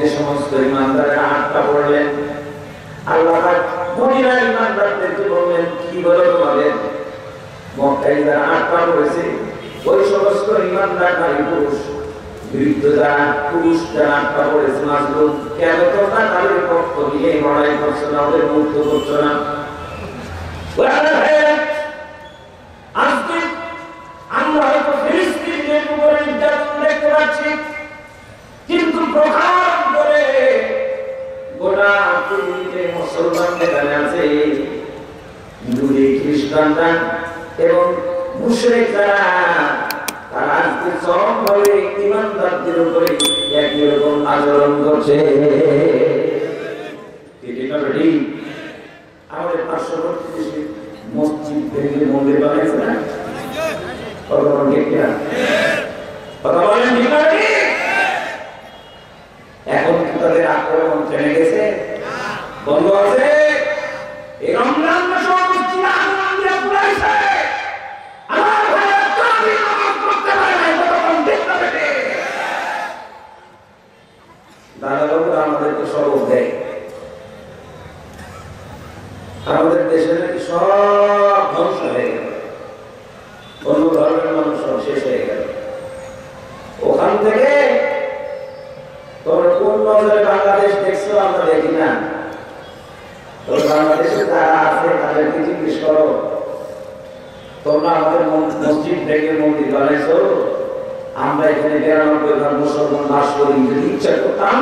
যে সমস্ত ইমানদারেরা আটকা পড়লেন, আল্লাহ পাক মদিনার ইমানদারদেরকে বললেন, কি বলো তোমাদের? মক্কায় যারা আটকা পড়েছে ওই সমস্ত ইমানদার নারী পুরুষ, বৃদ্ধ যারা পুরুষ যারা আটকা পড়েছে মাজলুম, কেন তোমরা তাদের পক্ষ নিয়ে লড়াই করছো না, ওদের মুক্ত করছো না? আজকে আমরা হয়তো ফিলিস্তিনের উপরে নির্যাতন দেখতে পাচ্ছি, কিন্তু প্রধান করে গোটা পৃথিবীতে মুসলমান যেখানে আছে, হিন্দুদের, খ্রিস্টানরা এবং মুশরিক যারা, তারা আজকে চরমভাবে ইমানদারদের উপরে একই রকম আচরণ করছে। আমাদের পার্শ্ববর্তী দেশে মসজিদ ভেঙে মন্দির বানাইছে না? কথা বলেন ঠিক কিনা? কথা বলেন ঠিক না? এখন কি তাদের আক্রমণ থেমে গেছে? বন্ধ আছে? এই রমজান মাসে মসজিদে আগুন দিয়ে পুড়াইছে। আমার ভাইরা কাফির নামাজ পড়তে পারে না, কথা বলেন ঠিক না? দাদা বাবুরা আমাদেরকে সবক দেয়, আমাদের দেশে নাকি সব ধ্বংস হয়ে গেল, অন্য ধর্মের মানুষ সব শেষ হয়ে গেল। ওখান থেকে তোমরা কোন নজরে বাংলাদেশ দেখছো? আমরা দেখি না। তোমরা বাংলাদেশে যারা আছে তাদেরকে জিজ্ঞেস করো, তোমরা আমাদের মসজিদ থেকে মন্দির বানাইছো, আমরা এখানে ৯২ মুসলমান বাস করি, যদি ইচ্ছা করতাম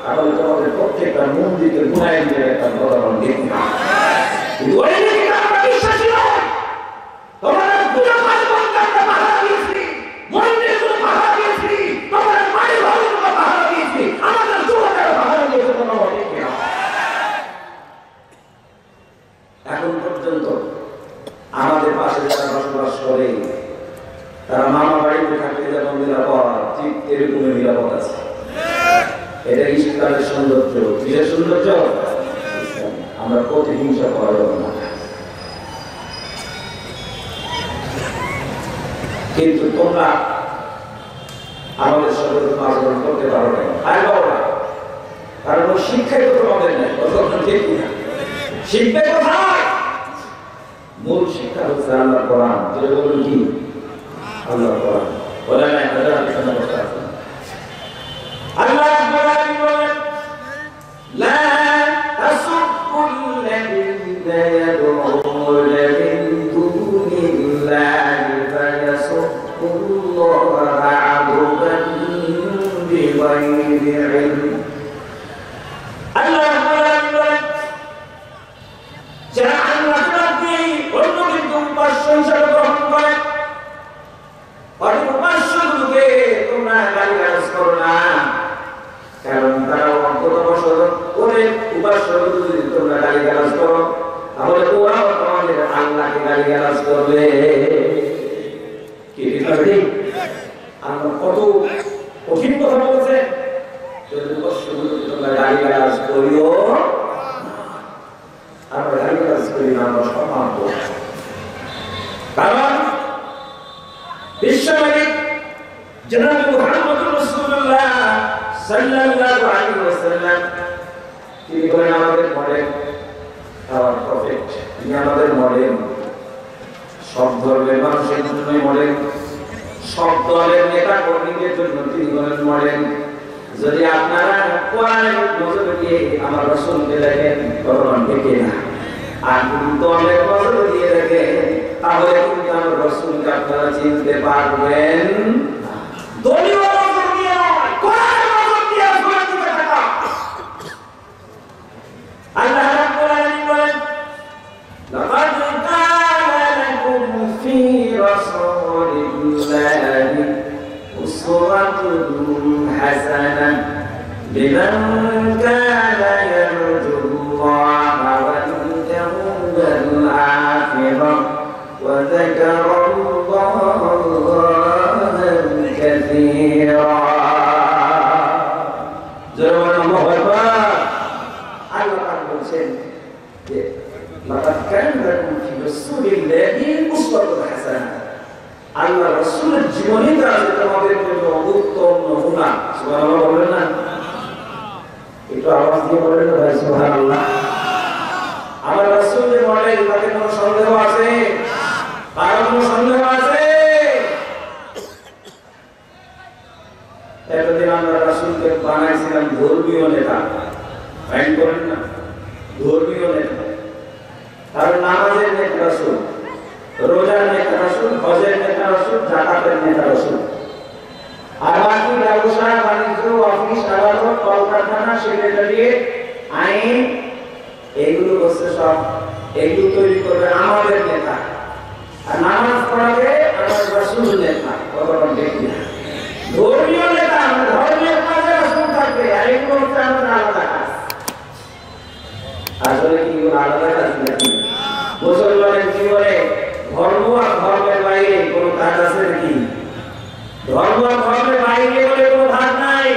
তাহলে তোমাদের প্রত্যেকটা মন্দিরকে গুনায় দিয়ে একটা ভগবান দেখি না। এখন পর্যন্ত আমাদের পাশে যারা বসবাস করে, তারা মামা বাড়িতে থাকতে যেমন নিরাপদ, ঠিক এরকমই নিরাপদ আছে। এটা ইসলামের সৌন্দর্য। কিসের সৌন্দর্য? আমরা প্রতিহিংসা করা যাবে না। কিন্তু তোমরা আমাদের সাথে আচরণ করতে পারো না, কারণ ওই শিক্ষাই তো তোমাদের নেই। ঠিক না? শিখবে কোথায়? মূল শিক্ষা হচ্ছে আল্লাহ কোরআন। যেটা বলুন কি? আল্লাহ কোরআন। বলে না আল্লাহ বলেন, লা তাসুবুল্লাযীনা ইয়াদউনা মিন দুনিল্লাহি ফায়াসুবুল্লাহা আদওয়ান বিগাইরি ইলম। আল্লাহ বলেন, যারা আল্লাহকে অন্য কিছু উপাস্য হিসেবে গ্রহণ করে, উপাস্যগুলোকে তোমরা গালিগালাজ করো না, কারণ তারা অজ্ঞতাবশত ওদের উপাস্যগুলো যদি তোমরা গালিগালাজ করো, তাহলে ওরাও তোমাদের আল্লাহকে গালিগালাজ করবে। কি ঠিক? আমরা কত কঠিন কথা বলছে, যদি উপাস্যগুলোকে তোমরা গালিগালাজ করিও, আমরা গালিগালাজ করি না, আমরা সম্মান করি। কারণ বিশ্বনবী জনাব মুহাম্মদুর রাসূলুল্লাহ সাল্লাল্লাহু আলাইহি ওয়াসাল্লাম তিনি বলেন, আমাদের মডেল, আওয়ার প্রফেট, তিনি আমাদের মডেল। সব ধর্মের মানুষের জন্য মডেল, সব দলের নেতা কর্মীদের জন্য তিনি বলেন মডেল। যদি আপনারা কোরআনের নজর দিয়ে আমার রাসূলকে দেখেন, ভগবান দেখে না, আর যদি দলের নজর দিয়ে দেখেন, তাহলে কিন্তু আমার রাসূলকে আপনারা চিনতে পারবেন না। দলীয় নজর দিয়ে নয়, কোরআনের নজর দিয়ে আপনারা চিনতে থাকা। আল্লাহ রাব্বুল আলামিন বলেন, লাকাদ কানা লাকুম ফী রাসূলিল্লাহি উসওয়াতুন হাসানাহ লিমান কানা ইয়ারজুল্লাহা ওয়াল ইয়াওমাল আখিরাহ وذكر الله كثيرا. Zaman Allah Akbar. Allah Taala berfirman, "Laqad kana lakum fi Rasulillahi uswatun hasanah." Allah Rasulullah জীবনী দ্বারা তোমাদের জন্য উত্তম নমুনা। সুবহানাল্লাহ বলেন না? একটু আওয়াজ দিয়ে বলেন ভাই সুবহানাল্লাহ। আমার রাসূল যে মডেল, তাতে কোনো সন্দেহ আছে? কারো কোনো সন্দেহ আছে? এতদিন আমরা রাসূলকে বানাইছিলাম ধর্মীয় নেতা, ফাইন করেন না, ধর্মীয় নেতা। আর নামাজের নেতা রাসূল, রোজার নেতা রাসূল, হজের নেতা রাসূল, যাকাতের নেতা রাসূল। আর বাকি ব্যবসা বাণিজ্য, অফিস, আদালত, কলকারখানা, সেক্রেটারিয়েট, আইন, এগুলো হচ্ছে সব, এগুলো তৈরি করবে আমাদের নেতা। আর নামাজ পড়াবে আমার রাসূল নেতা। কতক্ষণ দেখি না ধর্মীয় নেতা, ধর্মের কাজে রাসূল থাকবে, আর এগুলো হচ্ছে আমাদের আলাদা কাজ। আসলে কি এগুলো আলাদা কাজ নাকি? মুসলমানের জীবনে ধর্ম আর ধর্মের বাইরে কোনো কাজ আছে নাকি? ধর্ম আর ধর্মের বাইরে বলে কোনো ভাগ নাই।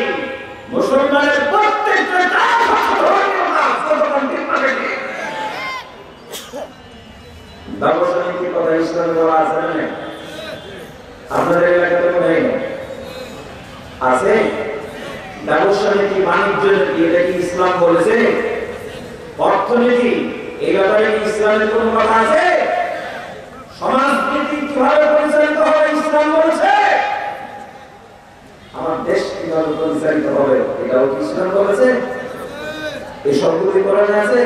মুসলমানের প্রত্যেকটা কাজ ধর্মীয় কাজ। কতক্ষণ ঠিক পাবে? ব্যবসা নীতির কথা ইসলামে বলা আছে না? আপনাদের এলাকাতে মনে হয় আছে? ব্যবসা নীতি, বাণিজ্য নীতি, এটা কি ইসলাম বলেছে? অর্থনীতি, এই ব্যাপারে কি ইসলামের কোন কথা আছে? সমাজনীতি কিভাবে পরিচালিত হবে ইসলাম বলেছে? আমার দেশ কিভাবে পরিচালিত হবে এটাও কি ইসলাম বলেছে? এই সবগুলি কোরআনে আছে।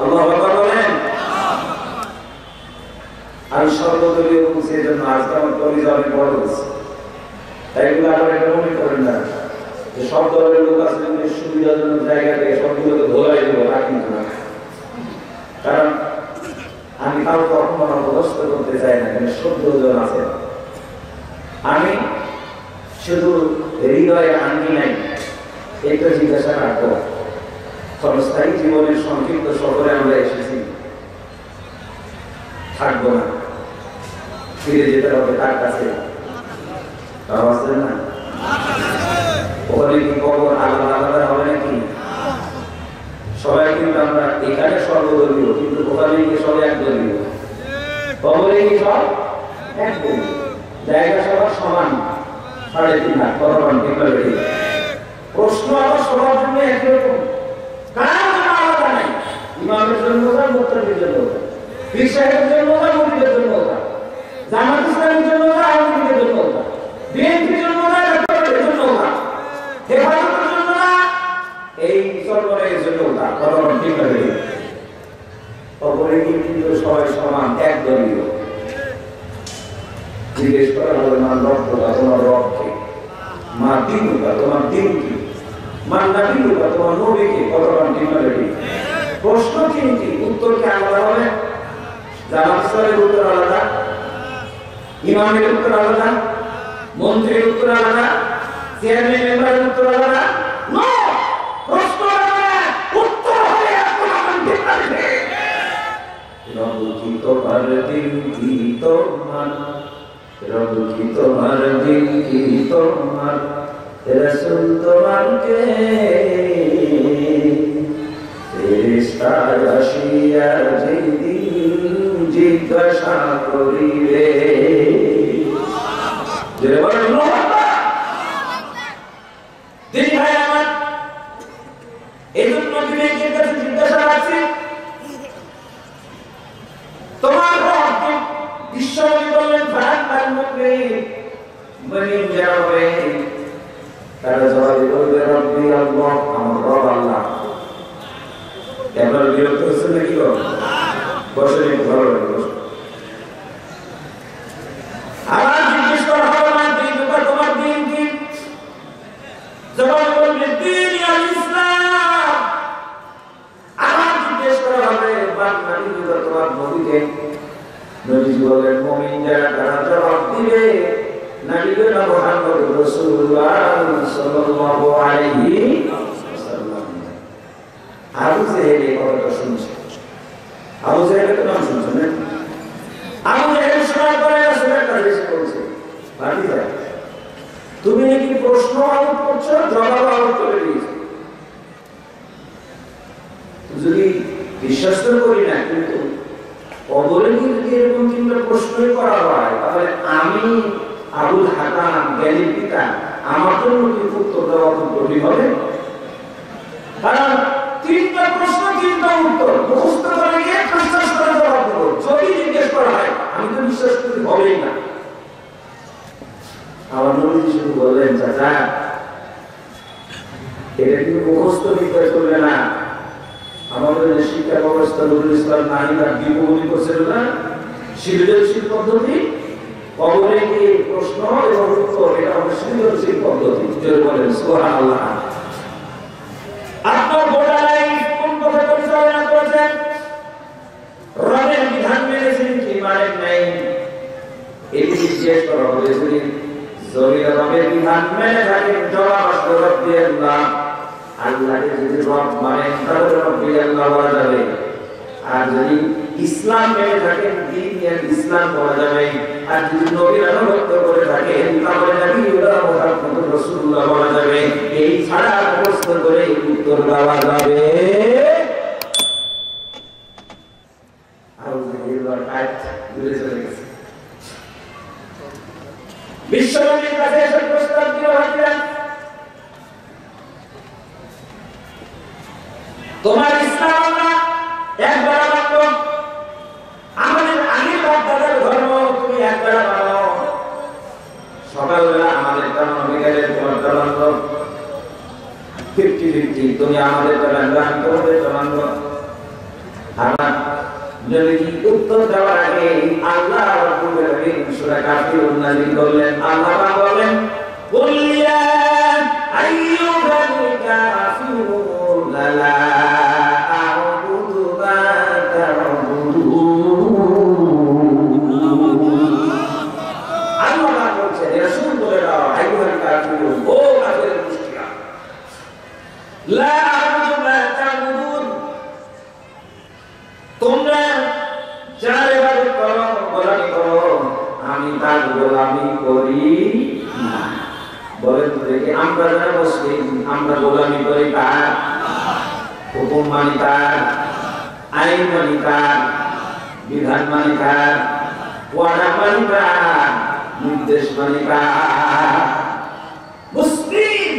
আল্লাহু আকবার বলেন। আমি সর্বদলীয় বলছি, এই জন্য আজকে আমার পরিচয় অনেক বড় হয়েছে। তাই এগুলো আবার এটা মনে করেন না যে সব দলের লোক আছে সুবিধাজনক জায়গা থেকে সবগুলোকে ধোলাই দেবো, তা কিন্তু না। কারণ আমি কাউকে কখনো অপদস্থ করতে চাই না, কারণ ১৪ জন আছে। আমি শুধু হৃদয়ে আনবি নাই, এটা জিজ্ঞাসা রাখবো। ক্ষণস্থায়ী জীবনের সংক্ষিপ্ত সফরে আমরা এসেছি, থাকবো না, ফিরে যেতে হবে তার কাছে। না ওখানে কি কবর আলাদা আলাদা হবে নাকি? সবাই কিন্তু আমরা এখানে সর্বদলীয়, কিন্তু ওখানে গিয়ে সব একদলীয়। কবরে কি সব একদলীয়, জায়গা সবার সমান, ৩.৫ লাখ। কতক্ষণ ঠিক হবে? প্রশ্ন আবার সবার জন্য একই রকম, কার আলাদা নাই। ইমামের জন্য ওটা, মুক্তাদির জন্য ওটা, পীর সাহেবের জন্য ওটা, মুফতিদের জন্য ওটা, জামাত ইসলামের জন্য ওটা, আওয়ামী লীগের জন্য ওটা, বিএনপির জন্য ওটা, জাতীয়তাবাদের জন্য ওটা, হেফাজতের জন্য না, এই সরকারের জন্য ওটা। কতক্ষণ ঠিক হবে? কবরে কিন্তু সবাই সমান, একদলীয়। জিজ্ঞেস করা হবে মা রব্বুকা, তোমার রবকে, মা দিনুকা, তোমার দিন কি, মা নবীকা, তোমার নবীকে। কতক্ষণ ঠিক হবে? প্রশ্ন কিন্তু উত্তর কি আলাদা হবে? জামাত ইসলামের উত্তর আলাদা, ইমামের উত্তর আলাদা, মন্ত্রীর উত্তর আলাদা, চেয়ারম্যান মেম্বারের উত্তর আলাদা। প্রশ্ন উত্তর হবে রব কি তোমার দিন কি তোমার, রব কি তোমার দিন কি তোমার, রাসূল তোমার কে, ফেরেশতা আসিয়া যেদিন জিজ্ঞাসা করিবে। দিন ভাই আমার, এই জন্য বিবেকের কাছে জিজ্ঞাসা রাখছি, তোমার রব বিশ্বনবী বললেন ফারান মুকরিম বনি যাবে। তারা জবাব বলবে রব্বি আল্লাহ, আমার রব আল্লাহ। এবার বিরক্ত হচ্ছে নাকি? বসে ভালো লাগে। আবার জিজ্ঞেস করা হবে না তোমার দিন কি? জবাব বলবে দিন ইসলাম। আবার জিজ্ঞেস করা হবে তোমার নবীকে। নবীজি বলেন মুমিন যারা, তারা জবাব দিবে নবীনা মুহাম্মদ রাসূলুল্লাহ সাল্লাল্লাহু আলাইহি ওয়াসাল্লাম। আবু জেহেল এই কথাটা শুনছে। আবু জেহেলের নাম শুনছেন না? আবু জেহেল শোনার পরে রাসূলের কাছে এসে বলছে, ভাতিজা তুমি নাকি প্রশ্ন আউট করছো, জবাব আউট করে দিয়েছো। যদি বিশ্বাস তো করি না, কিন্তু কবরে যদি এরকম তিনটা প্রশ্নই করা হয়, তাহলে আমি আবুল হাকাম জ্ঞানীর পিতা, আমার জন্য কি উত্তর দেওয়া খুব কঠিন হবে? কারণ তিনটা প্রশ্ন তিনটা উত্তর মুখস্থ করে গিয়ে বিশ্বাস করে জবাব দেবো। যদি জিজ্ঞেস করা হয় আমি তো বিশ্বাস করি হবেই না। আমার নবীজি শুধু বললেন, চাচা এটা কিন্তু মুখস্থ বিদ্যা চলবে না। আমাদের যে শিক্ষা ব্যবস্থা নজরুল ইসলাম নাহিদা বিপরীত করছিল না, সৃজনশীল পদ্ধতি, কবরে গিয়ে প্রশ্ন এবং উত্তর, এটা আমাদের সৃজনশীল পদ্ধতি। বলেন সুবহানাল্লাহ। আপনার গোটা লাইফ কোন পথে পরিচালনা করেছেন? রবের বিধান মেনেছেন কি মানেন নাই? এটি জিজ্ঞেস করা হবে। যদি রবের বিধান মেনে থাকেন জবাব আসবে রব্বি আল্লাহ। আল্লাহকে যদি রব মানেন তাহলে রব্বি আল্লাহ বলা যাবে। আর যদি ইসলাম মেনে থাকেন দ্বীন ইসলাম বলা যাবে। আর যদি নবীর আনুগত্য করে থাকেন তাহলে নবিয়ুল্লাহ মুহাম্মদুর রাসূলুল্লাহ বলা যাবে। এই ছাড়া প্রশ্ন করে উত্তর দেওয়া যাবে বিশ্বনবীর কাছে এসে প্রস্তাব দিয়ে ভাবলেন, তোমার ইসলাম আমরা একবার মাত্র, আমাদের আগের বাপ-দাদার ধর্ম তুমি একবার মানো। সকালবেলা আমাদের ধর্ম বিকেলে তোমার ধর্ম 50-50, তুমি আমাদের ধর্ম আমি তোমাদের ধর্ম। আমার যদি উত্তর দেওয়ার আগে আল্লাহ রাব্বুল আলামিন সূরা কাফিরুন নাযিল করলেন। আল্লাহ বলেন, কুল ইয়া আইয়ুহাল কাফিরুন লা আ'বুদু মা তা'বুদুন। আল্লাহ বলছেন রাসূল বলে দাও, আইয়ুহাল কাফিরুন, ও কাফের মুশরিকরা, লা আ'বুদু মা তা'বুদুন, তোমরা যার ইবাদত করো গোলামি করো আমি তার গোলামি করি না। বলেন তো দেখি, আমরা যারা মুসলিম আমরা গোলামি করি কার? হুকুম মানি কার? আইন মানি কার? বিধান মানি কার? ওয়াদা মানি কার? নির্দেশ মানি কার? মুসলিম।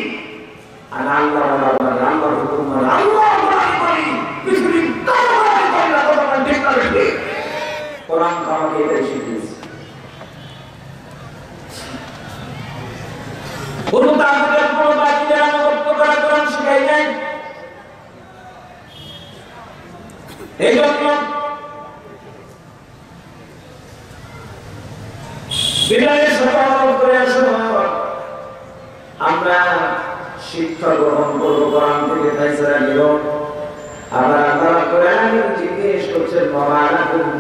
আর আল্লাহ আল্লাহর হুকুম মানে আল্লাহ গোলামি করি। পৃথিবীর কোরআন আমাকে এটাই শিখিয়েছে। কোন তাদের কোন বাকিদের আনুগত্য করা কোরআন শিখাই নাই। এই জন্য বিদায়ের সফল করে আসো, আমরা শিক্ষা গ্রহণ করবো কোরআন থেকে, ফায়সালা নিব। আবার আল্লাহ কোরআন জিজ্ঞেস করছেন,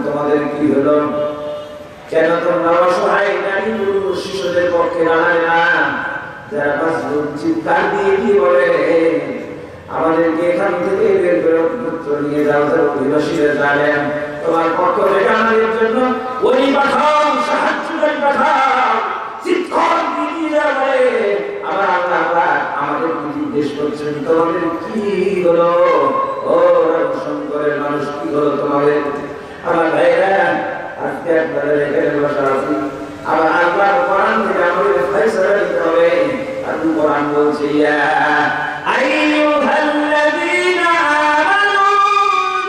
তোমাদের কি হলো? কেন তোমরা অসহায় নারী পুরুষ শিশুদের পক্ষে দাঁড়ায় না? যারা চিৎকার দিয়ে কি বলে, আমাদেরকে এখান থেকে বের করে পুত্র নিয়ে যাও, যারা অধিবাসীরা জানেন তোমার পক্ষ থেকে আমাদের জন্য ওই পাঠাও, সাহায্যকারী পাঠাও, চিৎকার দিয়ে যাবে। আবার আল্লাহ আমাদের জিজ্ঞেস করছেন, তোমাদের কি হলো? ও শঙ্করের মানুষ কি হলো তোমাদের? আমার ভাইরা আজকে আপনাদের এখানে বসা আছি, আবার আল্লাহ কোরআন থেকে আমাদের ফায়সালা দিতে হবে। আর কোরআন বলছে, ইয়া আইয়ুহাল্লাযীনা আমানু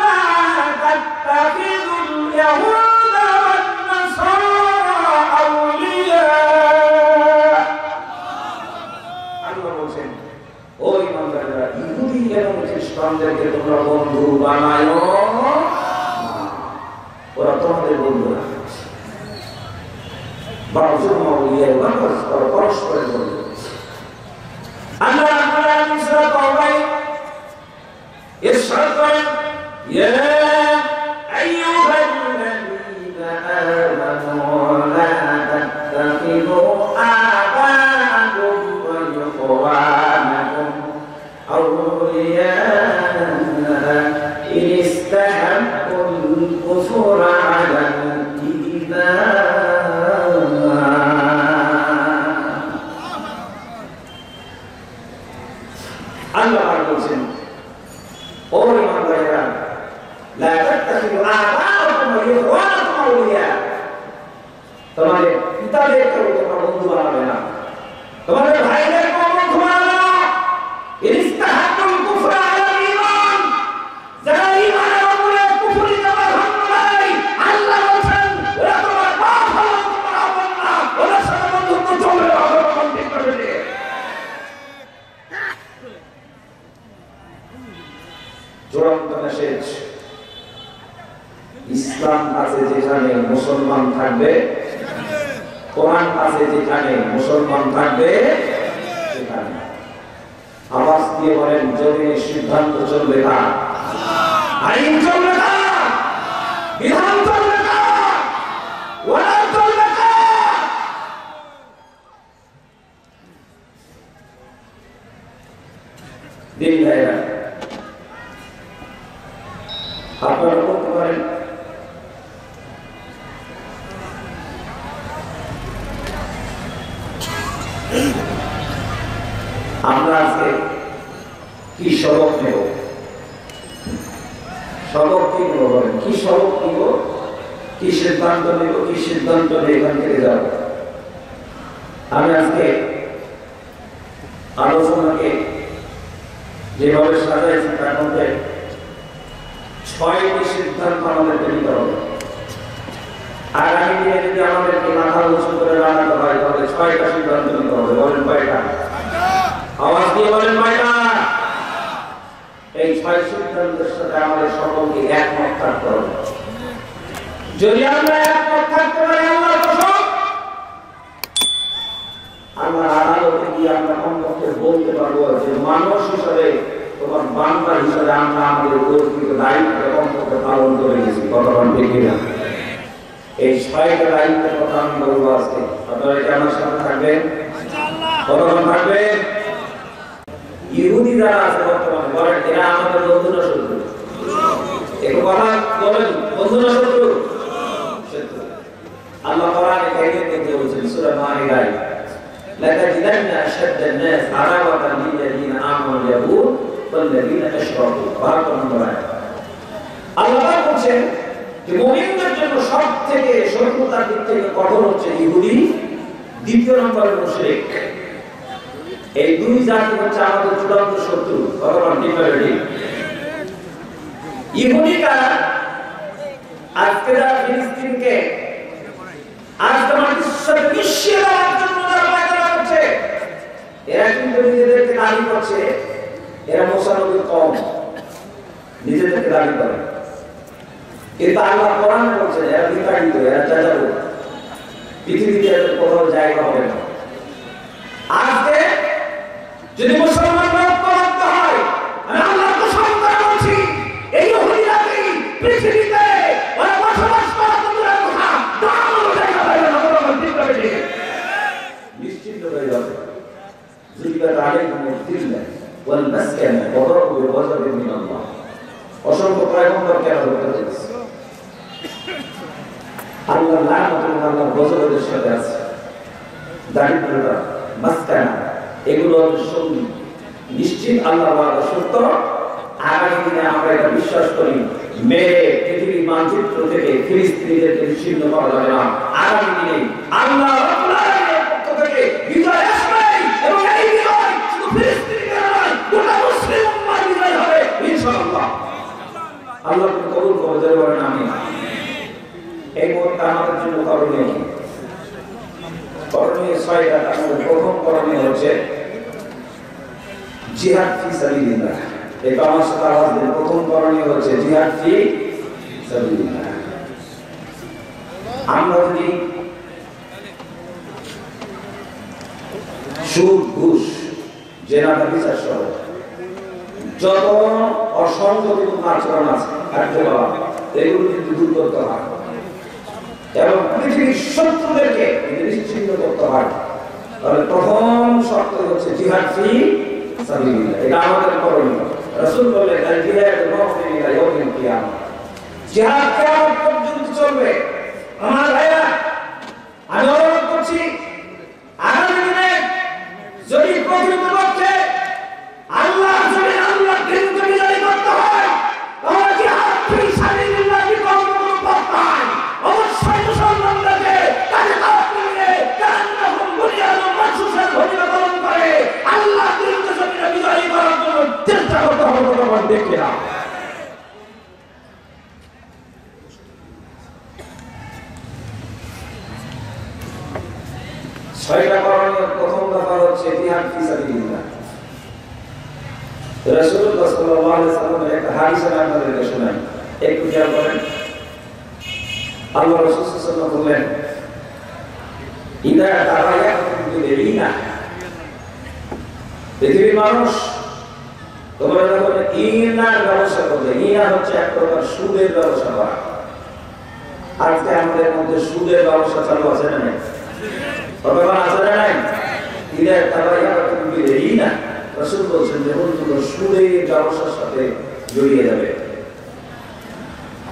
লা তাত্তাখিযুল ইয়াহুদা ওয়ান নাসারা আউলিয়া। আল্লাহ বলেন, ও ঈমানদাররা, ইহুদি এবং খ্রিস্টানদেরকে তোমরা বন্ধু বানায়ো না, ওরা তোমাদের বন্ধু না। পরস্পরের বন্ধু। আল্লাহ রাব্বুল আলামিন সূরা তাওবায় ইরশাদ করেন, ইয়া আইয়ুহাল্লাযীনা আমানু লা তাত্তাখিযু আবা'াকুম ওয়া ইখওয়ানাকুম আউলিয়া ইন ইসতাহাব্বুল কুফরা আলাল ঈমান। আল্লাহ বলছেন, ও ঈমানদারেরা, লা তাত্তাখিযু আবা'াকুম ওয়া ইখওয়ানাকুম আউলিয়া, তোমাদের পিতাদেরকে তোমরা বন্ধু বানাবে না, তোমাদের ভাইদেরকে বন্ধু বানাবে না। ইস্তাহাবুল কুফরা আলাল চূড়ান্ত মেসেজ। ইসলাম আছে যেখানে মুসলমান থাকবে, কোরআন আছে যেখানে মুসলমান থাকবে সেখানে। আওয়াজ দিয়ে বলেন, জমিনের সিদ্ধান্ত চলবে না, আইন চলবে না, বিধান চলবে না, ওয়াদা চলবে না। দিন ভাইরা, আপনারা বলতে পারেন আমরা আজকে কি সবক নেব? সবক কি নেব বলেন? কি সবক নিব? কি সিদ্ধান্ত নেব? কি সিদ্ধান্ত নিয়ে এখান থেকে যাব? আমি আজকে আলোচনাকে যেভাবে সাজাইছি তার মধ্যে 6টি সিদ্ধান্ত আমাদেরকে নিতে হবে। আগামী দিনে যদি আমাদেরকে মাথা উঁচু করে দাঁড়াতে হয় তাহলে 6টা সিদ্ধান্ত নিতে হবে। বলেন কয়টা? আওয়াজ দিয়ে বলেন কয়টা? এই 6 সিদ্ধান্তের সাথে আমাদের সকলকে একমত থাকতে হবে। যদি আমরা একমত থাকতে পারি আল্লাহর কসম, আল্লাহর আদালতে গিয়ে আমরা কমপক্ষে বলতে পারবো যে মানুষ হিসাবে, তোমার বান্দা হিসাবে আমরা আমাদের কর্তৃত্ব দায়িত্ব কমপক্ষে পালন করে গেছি। কতক্ষণ ঠিক না? এই 6টা দায়িত্বের কথা আমি বলবো আজকে। আপনারা কি আমার সাথে থাকবেন? কতক্ষণ থাকবেন? ইহুদি যারা আছে বর্তমানে, বলেন এরা আমাদের বন্ধু না শত্রু? একটু কথা বলেন, বন্ধু না শত্রু? শত্রু। আল্লাহ কোরআনে কারীমে বলেছেন সূরা মাইদায়, লাতাজিদান্না আশাদ্দান নাস আদাওয়াতান লিল্লাযিনা আমানু ইয়াহুদ ওয়াল্লাযিনা আশরাকু। আল্লাহ বলেন যে মুমিনদের জন্য সবথেকে শত্রুতার দিক থেকে কঠোর হচ্ছে ইহুদি, দ্বিতীয় নম্বরে মুশরিক। এই দুই জাতি হচ্ছে আমাদের চূড়ান্ত শত্রু। কতক্ষণ ঠিক হবে? ইহুদিরা আজকে যারা ফিলিস্তিনকে আজকে মানুষের সাথে মিশিয়ে দেওয়ার জন্য যারা পায়তারা করছে, এরা কিন্তু নিজেদেরকে দাবি করছে এরা মুসা নবীর কওম, নিজেদেরকে দাবি করে। কিন্তু আল্লাহ কোরআনে বলছেন এরা বিতাড়িত, এরা যাযাবর, পৃথিবীতে এদের কোথাও জায়গা হবে না। আজকে যদি মুসলমানরা ঐক্যবদ্ধ হয়, আমি আল্লাহর কসম করে বলছি এই ইহুদিরাকে পৃথিবীতে ওরা বসবাস করার দূরের কথা, দাঁড়ানোর জায়গা পাবে না। নিশ্চিন্ত হয়ে যাবে। যুরিবাত আলাইকুমুদ দিল্লাহ ওয়াল মাসকান ওয়া দারবু বিগযযবিন মিন আল্লাহ। অসংখ্য পয়গম্বর কেন ধরতে হয়েছে? আল্লাহর লানত এবং আল্লাহর গজবের সাথে আছে। দারিদ্রতা, মাসকানা, এগুলো হচ্ছে সঙ্গী। নিশ্চিত আল্লাহর ওয়াদা সত্য। আগামী দিনে আমরা এটা বিশ্বাস করি, মেরে পৃথিবীর মানচিত্র থেকে ফিলিস্তিনিদেরকে নিশ্চিন্ন করা যাবে না। আগামী দিনে আল্লাহ রাব্বুল আলামিনের পক্ষ থেকে বিজয় আসবে এবং এই বিজয় শুধু ফিলিস্তিনিদের নয়, গোটা মুসলিম উম্মাহর বিজয় হবে ইনশাআল্লাহ। আল্লাহ তুমি কবুল করে দেবেন, বলেন আমিন। এই মুহূর্তে আমাদের জন্য করণীয় কি? করণীয় 6টা। আমাদের প্রথম করণীয় হচ্ছে জিহাদ ফি সাবিলিল্লাহ। এটা আমার সাথে আওয়াজ দেন। প্রথম করণীয় হচ্ছে জিহাদ ফি সাবিলিল্লাহ। আমরা যদি সুদ, ঘুষ, জেনা, বিচার সহ যত অসংগঠিত আচরণ আছে কার্যকলাপ, এগুলো কিন্তু দূর করতে হয় এবং পৃথিবীর শত্রুদেরকে নিশ্চিন্ন করতে হয়। তাহলে প্রথম শর্ত হচ্ছে জিহাদ ফি সাবিলিল্লাহ। এটা আমাদের করণীয়। রাসূল বলেন আল জিহাদু মুফতিন ইলা ইয়াউমিল কিয়ামah। জিহাদ কিয়ামত পর্যন্ত চলবে। আমার ভাইরা, আমি অনুরোধ করছি আগামী দিনে যদি প্রকৃতপক্ষে আল্লাহ যদি আল্লাহ দিনকে বিজয় করতে হয়, তাহলে জিহাদ ফি সাবিলিল্লাহ কি কোনো পথ নাই। অবশ্যই মুসলমানদেরকে কাজে কাজে নিয়ে কান্নাহুম বুনিয়ানুম মারসুসের ভূমিকা পালন করে আল্লাহ দিনকে জমিনে বিজয় করার জন্য চেষ্টা করতে হবে। তখন দেখে না ছয়টা করণীয়। প্রথম দফা হচ্ছে জিহাদ ফি সাবিলিল্লাহ। রাসূলুল্লাহ সাল্লাল্লাহু আলাইহি ওয়াসাল্লামের একটা হাদিস আপনাদেরকে শোনাই, একটু খেয়াল করেন। আল্লাহ রাসূল সাল্লাল্লাহু আলাইহি ওয়াসাল্লাম বলেন, ইদা তাবায়াতুম বিল-ঈনা, পৃথিবীর মানুষ তোমরা যখন ঈনার ব্যবসা করবে, ঈনা হচ্ছে এক প্রকার সুদের ব্যবসা করা। আজকে আমাদের মধ্যে সুদের ব্যবসা চালু আছে না নাই? কতবার আছে না নাই? ইদা তাবায়াতুম বিল-ঈনা, রাসূল বলেছেন যখন তোমরা সুদের ব্যবসার সাথে জড়িয়ে যাবে।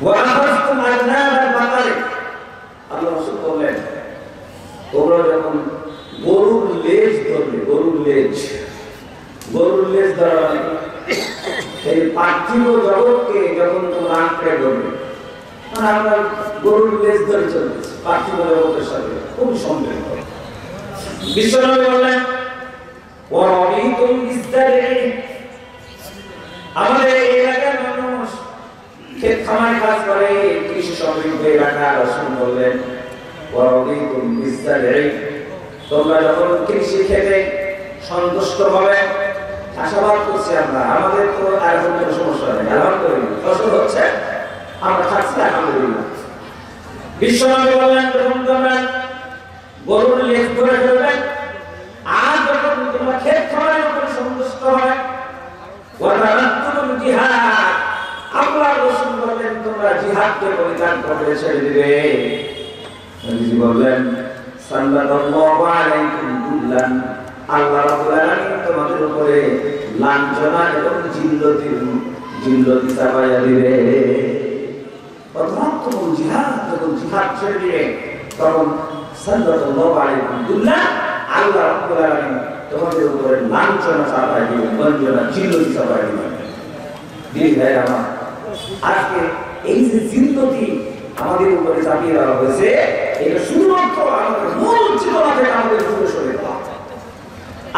ওয়া আখাযতুম আযনাবাল বাকারি, আল্লাহ রাসূল বলেন তোমরা যখন গরুর লেজ ধরবে, গরুর লেজ ধরা এই পার্থিব জগৎকে যখন তোমরা আঁকড়ে ধরবে, মানে আমরা গরুর লেজ ধরে চলতেছি পার্থিব জগতের সাথে, খুবই সম্পর্ক। বিশ্বনবী বললেন আমাদের এলাকার মানুষ ক্ষেত খামার কাজ করে, কৃষি সমৃদ্ধ এলাকা, রাসূল বললেন তোমরা যখন কৃষি ক্ষেত্রে সন্তুষ্ট হবে, চাষাবাদ করছি আমরা, আমাদের তো আর কোনো সমস্যা নেই, আলহামদুলিল্লাহ ফসল হচ্ছে, আমরা খাচ্ছি আলহামদুলিল্লাহ। বিশ্বনবী বললেন যখন তোমরা গরুর লেজ ধরে ফেলবে, আর যখন তোমরা ক্ষেত খামারের উপর সন্তুষ্ট হবে, জিহাদ, আল্লাহ রাসূল বলেন তোমরা জিহাদকে পরিত্যাগ করে ছেড়ে দিবে। নবীজি বললেন সাল্লাল্লাহু আলাইহি ওয়াসাল্লাম, আল্লাহ রাব্বুল আলামিন তোমাদের উপরে লাঞ্ছনা এবং জিল্লতি চাপাইয়া দিবে। অর্থাৎ যখন জিহাদ ছেড়ে দিবে তখন সাল্লাল্লাহু আলাইহি ওয়াসাল্লাম আল্লাহ রাব্বুল আলামিন তোমাদের উপরে লাঞ্ছনা চাপাইয়া দিবেন, বঞ্চনা জিল্লতি চাপাইয়া দিবেন। দিন ভাই আমার, আজকে এই যে জিল্লতি আমাদের উপরে চাপিয়ে দেওয়া হয়েছে, এটা শুধুমাত্র আমাদের মূল চেতনা থেকে আমাদের দূরে সরে দেওয়া।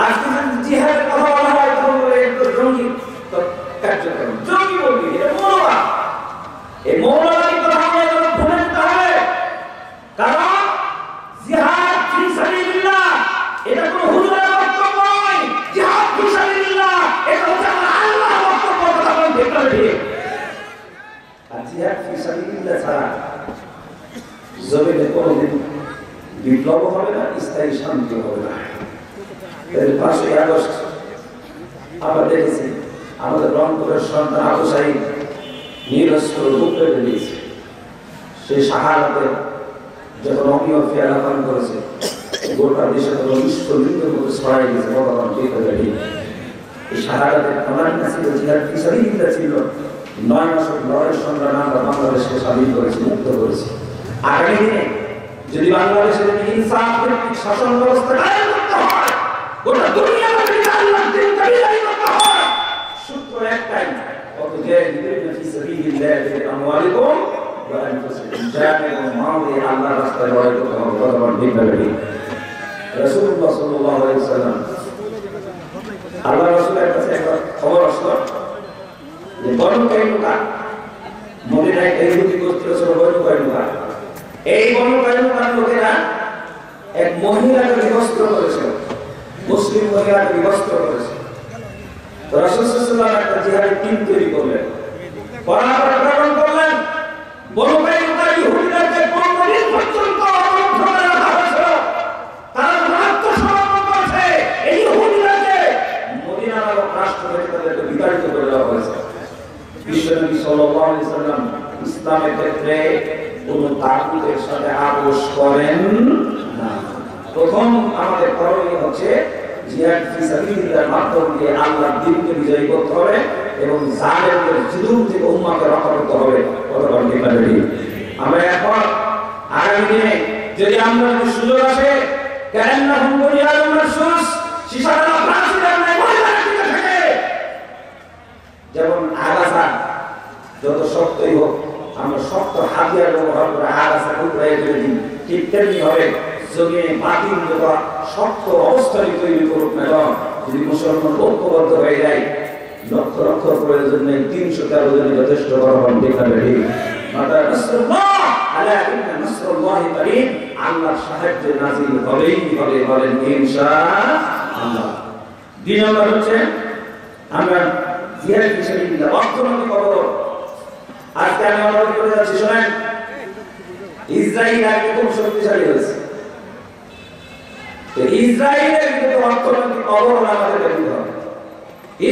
আজকে যদি জিহাদের কথা বলা হয় তখন বলে একটু জঙ্গি কার্যক্রম, জঙ্গি বলবি, এটা মৌলবাদ। এই মৌলবাদী কথা আমাদের ভুলে যেতে হবে, কারণ জিহাদ ফি সাবিলিল্লাহ এটা কোনো হুজুরের বক্তব্য নয়। জিহাদ ফি সাবিলিল্লাহ এটা হচ্ছে আমার আল্লাহর বক্তব্য, কথা বলেন ঠিক না ঠিক? আর জিহাদ ফি সাবিলিল্লাহ ছাড়া জমিনে কোনদিন বিপ্লব হবে না, স্থায়ী শান্তি হবে না। 5ই আগস্ট আমরা দেখেছি আমাদের রংপুরের সন্তান আবু সাঈদ নিরস্ত্র বুক পেতে দিয়েছে। সেই শাহাদাতের যখন অমিয় ফেরা পালন করেছে, গোটা দেশে বিশ্বলিঙ্গের মতো ছড়াই গেছে। ভগবান এই শাহাদাতের আমার কাছে জিহাদ ফি সাবিলিল্লাহ ছিল। 9 মাসের লড়াইয়ের সংগ্রামে আমরা বাংলাদেশকে স্বাধীন করেছি, মুক্ত করেছি। আগামী দিনে যদি বাংলাদেশের ইনসাফ ভিত্তিক শাসন ব্যবস্থা কায়েম করতে হয়, গোটা দুনিয়ার মধ্যে আল্লাহর দিন কায়েম করতে হয়, সূত্র একটাই, ওয়াতুজাহিদুনা ফি সাবিলিল্লাহি বিআমওয়ালিকুম ওয়া আনফুসিকুম, জান এবং মাল দিয়ে আল্লাহর রাস্তায় লড়াই করতে হবে। কথা ঠিক না ঠিক? রাসূলুল্লাহ সাল্লাল্লাহু আলাইহি ওয়াসাল্লাম, আল্লাহ রাসূলের কাছে একবার খবর আসলো যে বনু কায়নুকা, মদিনায় ইহুদি গোত্র ছিল বনু কায়নুকা, এই বনু কায়নুকার লোকেরা এক মহিলাকে বিবস্ত্র করেছিল, মুসলিম মহিলাকে বিবস্ত্র করেছে। তো রাসূল সাল্লাল্লাহু আলাইহি ওয়াসাল্লাম একটা জিহাদের টিম তৈরি করলেন, পরামর্শ গ্রহণ করলেন। বনু কায়নুকা ইহুদিদেরকে 15 দিন পর্যন্ত অবরুদ্ধ রাখা হয়েছিল, তারা আত্মসমর্পণ করেছে। এই ইহুদিদেরকে মদিনা নামক রাষ্ট্র থেকে তাদেরকে বিতাড়িত করে দেওয়া হয়েছে। বিশ্বনবী সাল্লাল্লাহু আলাইহি ওয়াসাল্লাম ইসলামের ক্ষেত্রে কোন তাগুতের সাথে আপোষ করেন না। প্রথম আমাদের করণীয় হচ্ছে জিহাদ ফি সাবিলিল্লাহর মাধ্যম দিয়ে আল্লাহর দ্বীনকে বিজয়ী করতে হবে এবং জালেমদের জুলুম থেকে উম্মাহকে রক্ষা করতে হবে। কতক্ষণ ঠিক না ঠিক? আমরা এখন আগামী দিনে যদি আমরা সুযোগ আসে, কেন না হুঙ্গরিয়ার মাসুস শিশারা ফাঁসিদার নাই ময়দানে টিকে থাকে, যেমন আগাছা যত শক্তই হোক আমরা শক্ত হাতিয়ার ব্যবহার করে আগাছা টুকরাই ফেলে দিই, ঠিক তেমনি হবে জমিনে বাতিল যত শক্ত অবস্থায় তৈরি করুক না কেন, যদি মুসলমান ঐক্যবদ্ধ হয়ে যায়, লক্ষ লক্ষ প্রয়োজন নেই, 313 জনে যথেষ্ট করবেন। ঠিক না ঠিক? মাতা নাসরুল্লাহ আলা ইন্না নাসরুল্লাহি করিম, আল্লাহর সাহায্য নাযিল হবেই হবে, বলেন ইনশাআল্লাহ। 2 নম্বর হচ্ছে আমরা জিহাদ ফি সাবিলিল্লাহ, অর্থনৈতিক অবরোধ। আজকে আমি অনুরোধ করে যাচ্ছি, শোনেন, ইসরায়েল আগে খুব শক্তিশালী হয়েছে। ইসরায়েলের কিন্তু অর্থনৈতিক অবরোধ আমাদের দিতে হবে।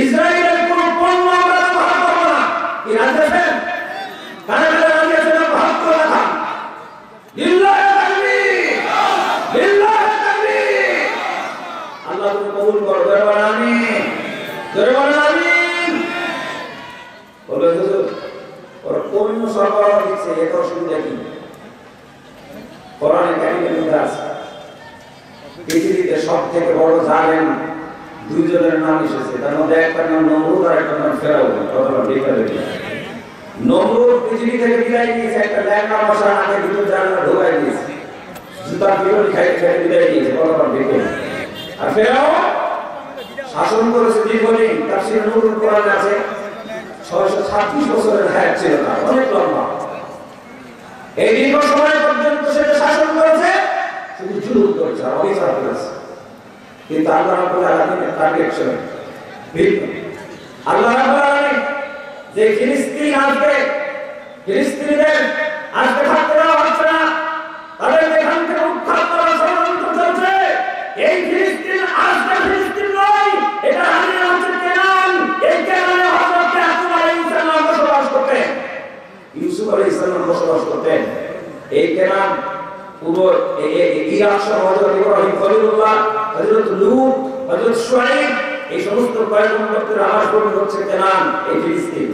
ইসরায়েলের কোন পণ্য আমরা ব্যবহার করব না। কি রাখবেন? কানাডা রাজি আছে না? ৭২ লাখ। লিল্লাহি তাকবীর, লিল্লাহি তাকবীর। আল্লাহ তুমি কবুল করো। জোরে বলেন আমিন, জোরে বলেন আমিন। বলে হুজুর ওর পণ্য সরবরাহ দিচ্ছে, এত অসুবিধা কি? কোরআনে কারিমের মধ্যে আছে পৃথিবীতে সবথেকে বড় জালেম দুইজনের নাম এসেছে, তার মধ্যে একটা নাম নমরুদ আর একটা নাম ফেরাউন। কথাটা ঠিক আছে? নমরুদ পৃথিবী থেকে বিদায় নিয়েছে, একটা ল্যাংড়া মশা আগে ভিতর জানলা ঢোকাই দিয়েছে, জুতার ভিতর খাইতে খাইতে বিদায় নিয়েছে। কথাটা ঠিক আছে? আর ফেরাউন শাসন করেছে দীর্ঘদিন। তাফসীর নূরুল কোরআনে আছে ৬২৬ বছরের হায়াত ছিল তার, অনেক লম্বা। এই দীর্ঘ সময় পর্যন্ত সে শাসন করেছে, শুধু জুলুম করেছে আর অবিচার করেছে। কিন্তু আল্লাহ রাব্বুল আলামিনের টার্গেট ছিল ভিন্ন। আল্লাহ রাব্বুল আলামিন যে ফিলিস্তিন আসবে, ফিলিস্তিনিদের আজকে থাকতে দেওয়া হচ্ছে না, তাদের এখান থেকে উৎখাত করার ষড়যন্ত্র চলছে। এই ফিলিস্তিন আজকে ফিলিস্তিন নয়, এটা হারিয়ে হচ্ছে কেনান। এই কেনানে হযরত ইয়াকুব আলাইহিস সালাম বসবাস করতেন, ইউসুফ আলাইহিস সালাম বসবাস করতেন। এই কেনান পুরো ইরাক সহ হযরত ইব্রাহিম খলিলুল্লাহ, হযরত লূত, হযরত শুআয়ব, এই সমস্ত পয়গম্বরদের আবাসভূমি হচ্ছে কেনান, এই ফিলিস্তিন,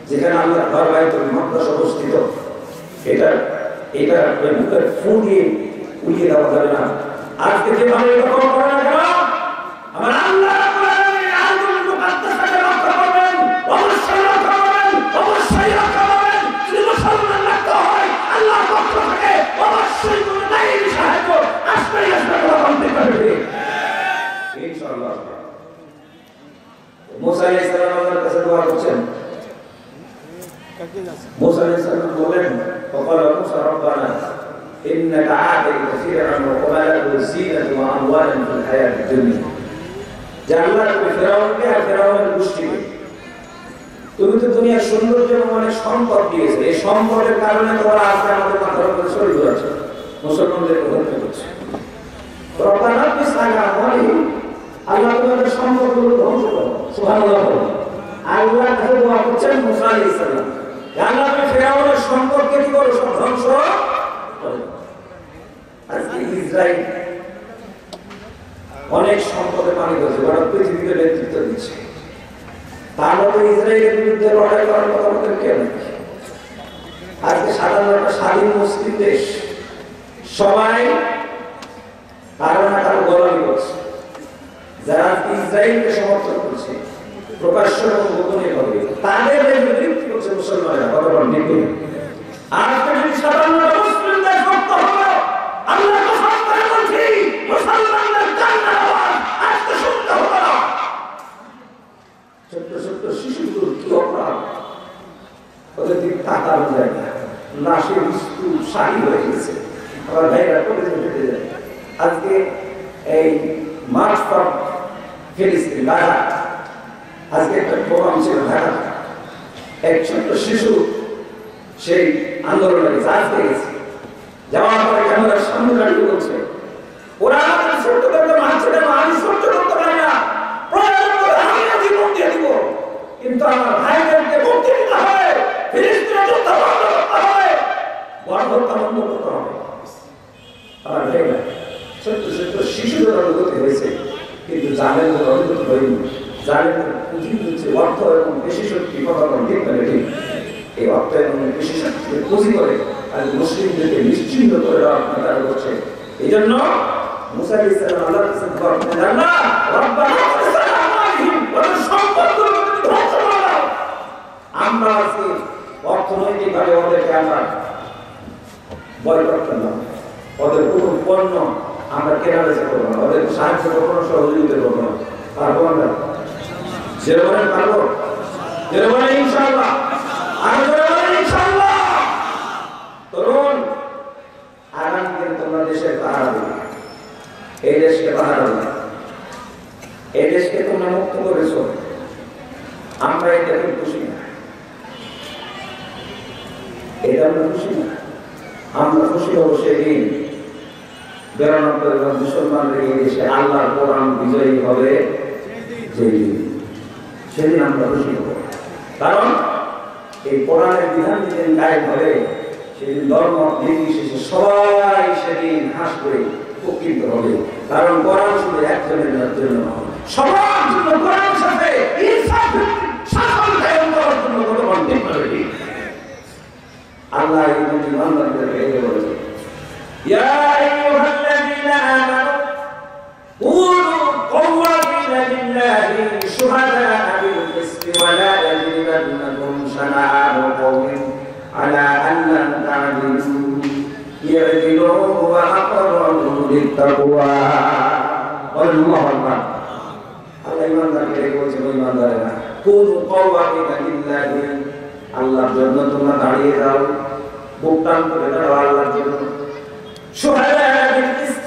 যেখানে আল্লাহর ঘর বাইতুল মাকদাস অবস্থিত। এটা মুখের ফু দিয়ে উড়িয়ে দেওয়া যাবে না। আজকে যেভাবে দখল করে না কেন, আমার আল্লাহ রাব্বুল আলামিন আয়াতুল মুকাদ্দাসাকে রক্ষা করবেন, অবশ্যই রক্ষা করবেন, অবশ্যই রক্ষা করবেন। যদি মুসলমান রাখতে হয় আল্লাহর পক্ষ থেকে অবশ্যই কোনো দায়ী সাহায্য আসবেই আসবে, কোনো কমতি করবে ইনশাআল্লাহ। মুসা আলাইহিস সালাম আল্লাহর কাছে দোয়া করছেন। মুসা আলাইহিস সালাম বলেন, فقال موسى ربنا إنك آتيت فرعون وقبله زينة وأموالا في الحياة الدنيا। যে আল্লাহ তুমি ফেরাউনকে আর ফেরাউনের গোষ্ঠীকে তুমি তো দুনিয়ার সৌন্দর্য এবং অনেক সম্পদ দিয়েছে, এই সম্পদের কারণে তোমরা আজকে আমাদের মাথার উপরে চড়ে যাচ্ছে, মুসলমানদেরকে হত্যা করছে। রব্বানা বিসআলা আমওয়ালিহিম, আল্লাহ তোমাদের সম্পদগুলো ধ্বংস করো। সুবহানাল্লাহ। আল্লাহ কাছে দোয়া করছেন মুসা আলাইহিস সালাম, আল্লাহ তুমি ফেরাউনের সম্পদকে কি করো, সব ধ্বংস করো। আজকে ইসরায়েল অনেক সম্পদে পানি করছে, ওরা পৃথিবীকে নেতৃত্ব দিচ্ছে। তার মতো ইসরায়েলের বিরুদ্ধে লড়াই করার কথা আমাদের কেন? আজকে সাধারণ একটা স্বাধীন মুসলিম দেশ, সবাই কারো না কারো গোলামি করছে। যারা ইসরায়েলকে সমর্থন করছে প্রকাশ্য এবং গোপনে ভাবে, তাদের বিরুদ্ধে করছে মুসলমানেরা। কথা বলেন ঠিক না? আজকে যদি সাধারণ মুসলিম দেশ মুক্ত হবে, আল্লাহ কসম করে বলছি মুসলমানদের কান্নার আওয়াজ আজকে শুনতে হবে না। ছোট্ট ছোট্ট শিশুগুলোর কি অপরাধ, ওদের দিকে তাকানো যায় না, লাশের স্তূপ সারি হয়ে গেছে। আমার ভাইরা করে যেতে যায়। আজকে এই মার্চ ফর ফিলিস্তিন গাজা, আজকে একটা প্রোগ্রাম ছিল ঢাকা, এক ছোট্ট শিশু সেই আন্দোলনে জাজ পেয়ে গেছে। যাওয়ার পরে ক্যামেরার সামনে দাঁড়িয়ে বলছে, ওরা আমাদের ছোট্ট করতে মারছে কেন, আমি ছোট্ট করতে পারি না, প্রয়োজন করে আমি জীবন দিয়ে দিব, কিন্তু আমার ভাইদেরকে মুক্তি দিতে হবে, ফিলিস্তিনের যুদ্ধ বন্ধ করতে হবে, গণহত্যা বন্ধ করতে হবে। আমার ভাইরা ছোট্ট ছোট্ট শিশুদের অনুভূতি হয়েছে, কিন্তু জালেমদের অনুভূতি হয়নি। জালেমদের পুঁজি হচ্ছে অর্থ এবং বেশি শক্তি। কথা বলেন ঠিক না? ঠিক। এই অর্থ এবং বেশি শক্তিকে পুঁজি করে আর মুসলিমদেরকে নিশ্চিন্ত করে দেওয়ার কাজ করছে। এই জন্য মুসা আলাইহিস সালাম আল্লাহর কাছে দোয়া করতেন, আল্লাহ রব্বানা বিসআলা আমওয়ালিহিম, ওদের সম্পদগুলো ধ্বংস করে দাও। আমরা আজকে অর্থনৈতিকভাবে ওদেরকে আমরা বয়কট করলাম, ওদের কোনো পণ্য আমরা কেনাবেচা করবো না, ওদের সাহায্য করবো না, সহযোগিতা করবো না। পারবো আমরা? জেরে বলেন পারবো? জেরে বলেন ইনশাআল্লাহ। আর জেরে বলেন ইনশাআল্লাহ। তরুণ, আগামী দিন তোমরা দেশের পাহারা দেবে, এই দেশকে পাহারা দেবে, এই দেশকে তোমরা মুক্ত করেছো। আমরা এটাকে খুশি না, এটা আমরা খুশি না। আমরা খুশি হবো সেদিন 92 জন মুসলমানদের এই দেশে আল্লাহর কোরআন বিজয়ী হবে সেদিন আমরা খুশি হব। কারণ এই কোরআনের বিধান যেদিন গায়েব হবে সেদিন ধর্ম নির্বিশেষে সবাই সেদিন হাস করে উপকৃত হবে। কারণ কোরআন শুধু একজনের জন্য নয়, সবার জন্য কোরআনের সাথে শাসন কায়েম করার জন্য ভগবান টেকনোলজি আল্লাহ এই ইমানদারদেরকে এই বলেছে, ইয়া আইয়ুহাল্লাযীনা আমানু কুনু কাওয়ামিনা লিল্লাহি শুহাদা'a বিল কিসতি ওয়া লা ইয়াজরিমান্নাকুম শানাআনু কওমিন আলা আল্লা তা'দিলু ইয়াদিলু ওয়া aqrabu লিত-তাকওয়া। আল্লাহু আকবার। আল্লাহ ইমানদারকে বলেছে, ইমানদারেরা কুনু কাওয়ামিনা লিল্লাহি, আল্লাহর জন্য তোমরা দাঁড়িয়ে যাও, বুকটান করে দাঁড়াও আল্লাহর জন্য। শুহাদা'a বিল কিসত,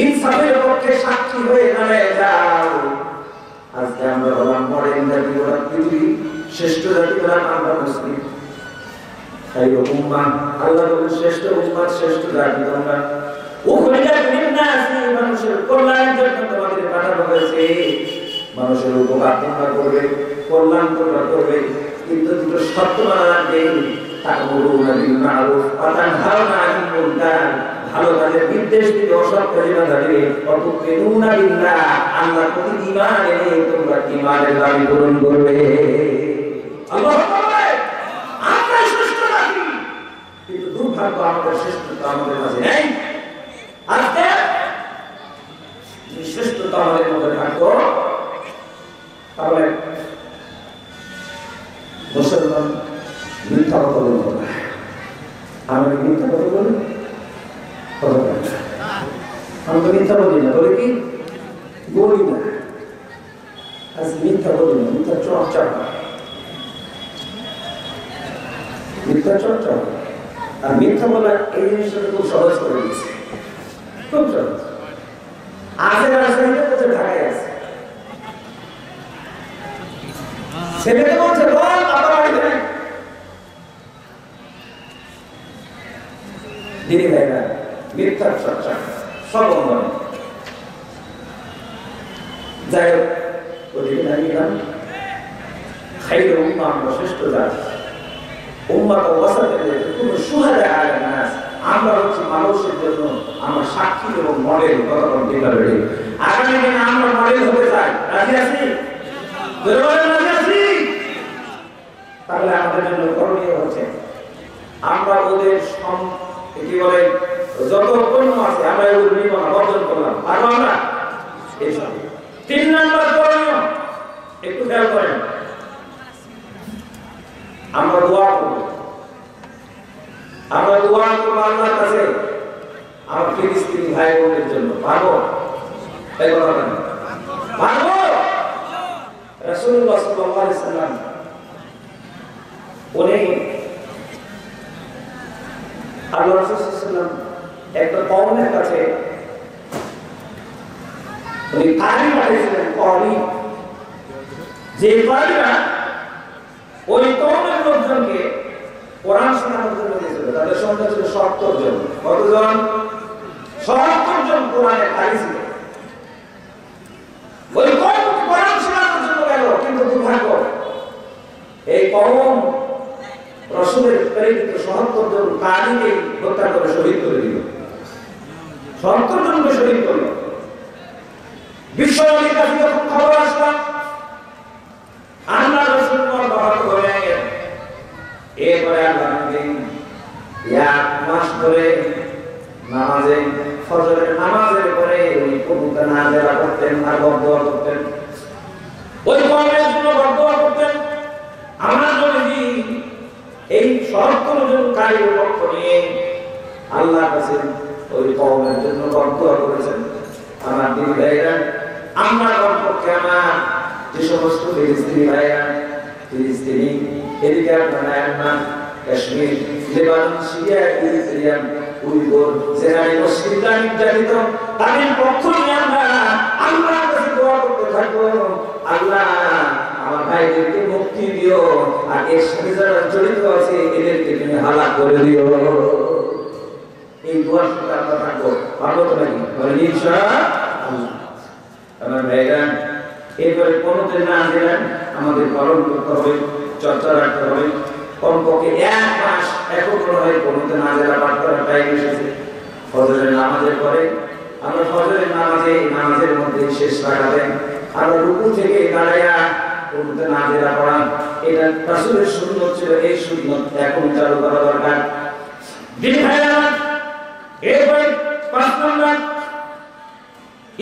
ইনসাফের পক্ষে সাক্ষী হয়ে দাঁড়িয়ে যাও। আজকে আমরা হলাম মডার্ন জাতি, ওরা পৃথিবীর শ্রেষ্ঠ জাতি, ওরা আমরা মুসলিম। খায়রুল উম্মাহ, আল্লাহ বলেন শ্রেষ্ঠ উম্মাহ, শ্রেষ্ঠ জাতি তোমরা। উখরিজাত লিন-নাসি, মানুষের কল্যাণের জন্য তোমাদের পাঠানো হয়েছে। মানুষের উপকার তোমরা করবে, কল্যাণ তোমরা করবে, কিন্তু দুটো শর্ত মানা লাগবে। তা'মুরুনা বিল মা'রুফ ওয়া তানহাউনা আনিল মুনকার, ভালো কাজের নির্দেশ দিবে, অসৎ কাজে বাধা দিবে। ওয়া তু'মিনুনা বিল্লাহ, আল্লাহর প্রতি ঈমান এনে তোমরা ঈমানের দাবি পূরণ করবে। আল্লাহু আকবার। আমরা শ্রেষ্ঠ জাতি, কিন্তু দুর্ভাগ্য আমাদের শ্রেষ্ঠতা আমাদের মাঝে নেই। আজকে শ্রেষ্ঠতা আমাদের মধ্যে থাকতো তাহলে মুসলমান মিথ্যা কথা বলবো না। আমি মিথ্যা কথা বলি, আমি তো মিথ্যা বলি না, বলে কি বলি না। আজ মিথ্যা বলি না, মিথ্যা চর্চা, মিথ্যা চর্চা। আর মিথ্যা বলা এই জিনিসটা খুব সহজ করে দিয়েছে, খুব সহজ। আজের রাজধানীতে বলছে ঢাকায় আছে, ছেলেকে বলছে বল বাবা বাড়িতে নেই। দিদি ভাইরা মিথ্যা চর্চা সব অঙ্গনে। যাই হোক, ওদিকে দাঁড়িয়ে খায়রুল উম্মাহ, আমরা শ্রেষ্ঠ জাতি। উম্মাত ওয়াসাতাত, কোনো শুহাদা আলা নাস, আমরা হচ্ছে মানুষের জন্য আমরা সাক্ষী এবং মডেল। কতক্ষণ ঠিক হবে, আগামী দিনে আমরা মডেল হতে চাই। রাজি আছি? রাজি আছি? তাহলে আমাদের জন্য করণীয় হচ্ছে আমরা ওদের কি বলে যত পণ্য আছে আমরা এগুলো নিব না, বর্জন করলাম। পারবো আমরা? 3 নম্বর করণীয় একটু খেয়াল করেন, আমরা দোয়া করব। আমরা দোয়া করব আল্লাহর কাছে আমার ফিলিস্তিনি ভাই বোনদের জন্য। পারবো? এই কথা না, পারবো? রাসূলুল্লাহ সাল্লাল্লাহু আলাইহি ওয়াসাল্লাম উনি আল্লাহ রাসূল সাল্লাল্লাহু আলাইহি ওয়াসাল্লাম একটা কওমের কাছে উনি কারি পাঠিয়েছিলেন। কওমি যে কারিরা ওই কওমের লোকজনকে কোরআন শোনানোর জন্য দিয়েছিল, তাদের সংখ্যা ছিল 70 জন। কতজন? 70 জন কোরআনের কারি ছিল। ওই কওম কোরআন শোনানোর জন্য গেল, কিন্তু দুর্ভাগ্য এই কওম রাসূলের প্রেরিত 70 জন কারিকে হত্যা করে শহীদ করে দিল। 70 জনকে শহীদ করল। বিশ্বনবীর কাছে যখন খবর আসলো আল্লাহ রাসূল বাবা হয়ে গেলেন, এরপরে আল্লাহ নবী 1 মাস ধরে নামাজে, ফজরের নামাজের পরে উনি কুনুত নাযিলা করতেন আর বদদোয়া করতেন। ওই কওমের জন্য বদদোয়া করতেন। আমার নবী এই 70 জন কারির পক্ষ নিয়ে আল্লাহর কাছে ওই কওমের জন্য বদদোয়া করেছেন। আমার দিদি ভাইরা, আমরা পক্ষে আমার যে সমস্ত ফিলিস্তিনি ভাইরা, ফিলিস্তিনি এদিকে আপনারা Kashmir, Lebanon, Syria, Iran, Uyghur, যেখানে মুসলিমরা নির্যাতিত, তাদের পক্ষ নিয়ে আমরা আল্লাহর কাছে দোয়া করতে থাকবো। আল্লাহ আমার ভাই ভাইদেরকে মুক্তি দিও, আর এর সাথে যারা জড়িত আছে এদেরকে তুমি হালাক করে দিও। এই দোয়ার সাথে আমরা থাকবো, পারবো তো নাকি? বলেন ইনশাআল্লাহ। আমার ভাইরা, এরপরে কোনোতে না দিলেন আমাদের পালন করতে হবে, চর্চা রাখতে হবে। কমপক্ষে 1 মাস এখন মনে হয় কোনোতে না দিলে পাঠ করার টাইম এসেছে। ফজরের নামাজের পরে আমরা ফজরের নামাজের মধ্যে শেষ রাখাতেন আমরা রুকু থেকে দাঁড়াইয়া কোনোতে না দিলা পড়া, এটা রাসূলের সুন্নাত ছিল। এই সুন্নাত এখন চালু করা দরকার। এরপরে 5 নম্বর,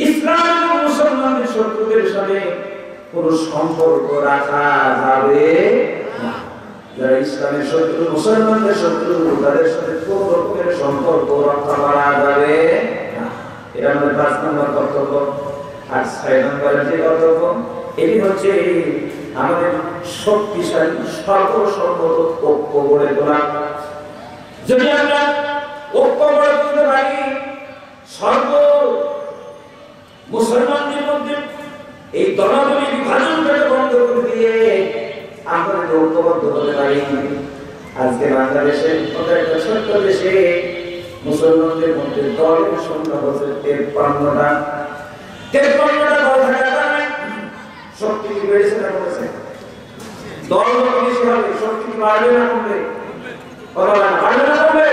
ইসলাম এবং মুসলমানদের শত্রুদের সাথে কোন সম্পর্ক রাখা যাবে না। যারা ইসলামের শত্রু, মুসলমানদের শত্রু, তাদের সাথে কোন রকমের সম্পর্ক রক্ষা করা যাবে না। এটা আমাদের 5 নম্বর কর্তব্য। আর 6 নম্বরের যে কর্তব্য, এটি হচ্ছে আমাদের শক্তিশালী সর্বসম্মত ঐক্য গড়ে তোলা। যদি আমরা ঐক্য গড়ে তুলতে পারি, মুসলমানদের মধ্যে এই দলাদলি বিভাজনটাকে বন্ধ করে দিয়ে আমরা ঐক্যবদ্ধ হতে পারি। আজকে বাংলাদেশের মতো একটা ছোট্ট দেশে মুসলমানদের মধ্যে দলের সংখ্যা হচ্ছে 53টা। 53টা দল থাকার কারণে শক্তি কি বেড়েছে না কমেছে? দল যত বেশি হবে শক্তি কি বাড়বে না কমবে? বাড়বে না কমবে?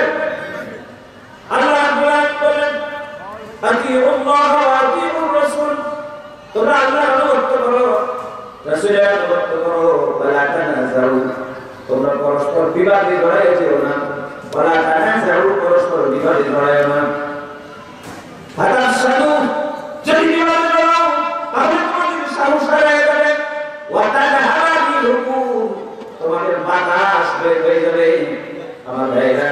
আল্লাহ বলেন আতিউল্লাহ ওয়া আতিউর রাসূল, তোমরা আল্লাহর অনুগত করো, রাসূলের অনুগত করো। ওয়ালা তানাযাউ, তোমরা পরস্পর বিবাদে জড়ায় যেও না। ওয়ালা তানাযাউ, পরস্পর বিবাদে জড়ায় না। ফাতাশাদু, যদি বিবাদে জড়াও তাহলে তোমাদের সাহস হারিয়ে যাবে। ওয়া তাযহারা বিহুকুম, তোমাদের বাতাস বের হয়ে যাবে। আমার ভাইরা,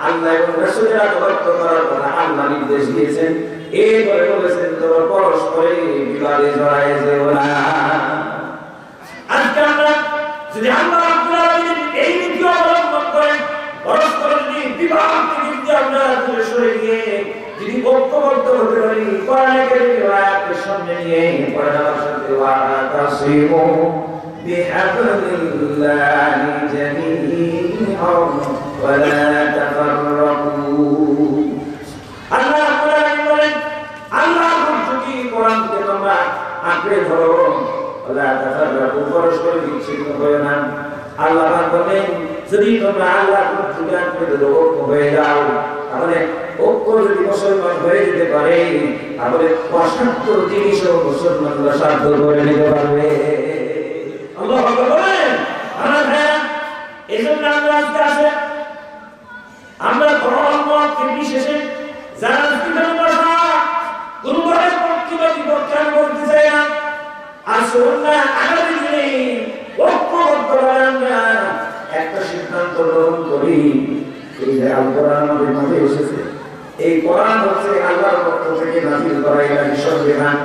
আল্লাহ এবং রাসূলের অনুগত করার কথা আল্লাহ নির্দেশ দিয়েছেন। এরপরে বলেছেন তোমরা পরস্পরে বিবাদে জড়ায় যেও না। আজকে আমরা যদি আল্লাহ রাব্বুল আলামিন এই নীতি অবলম্বন করেন, পরস্পর যদি বিবাদ থেকে আমরা দূরে সরে গিয়ে যদি ঐক্যবদ্ধ হতে পারি, কোরআনে কারীমের আয়াতের সামনে নিয়ে পড়ে আমার সাথে ওয়াতাসিমু বিহাবলিল্লাহি জামিআন ওয়া লা তাফাররাকু। আল্লাহ রাব্বুল আলামিন বলেন, আল্লাহর যদি কোরআনকে তোমরা আঁকড়ে ধরো, ওয়া লা তাফাররাকু, পরস্পর বিচ্ছিন্ন হয়ো না। আল্লাহ বলেন, যদি তোমরা আল্লাহর যদি আঁকড়ে ধরো, ঐক্য হয়ে যাও, তাহলে ঐক্য যদি মুসলমান হয়ে যেতে পারে, তাহলে অসাধ্য জিনিসও মুসলমানরা সাধ্য করে নিতে পারবে। আল্লাহু আকবার বলেন। আমার ভাইরা, এজন্য আমরা আজকে আসে আমরা ধর্ম নির্বিশেষে যারা বিভিন্ন ভাষা কোনো ধরনের পক্ষপাতী পক্ষে বলতে চাই না। আসুন না আগামী দিনে ঐক্যবদ্ধভাবে আমরা একটা সিদ্ধান্ত গ্রহণ করি। এই যে আল কোরআন আমাদের মাঝে এসেছে, এই কোরআন হচ্ছে আল্লাহর পক্ষ থেকে নাযিল করা ইলাহি সংবিধান।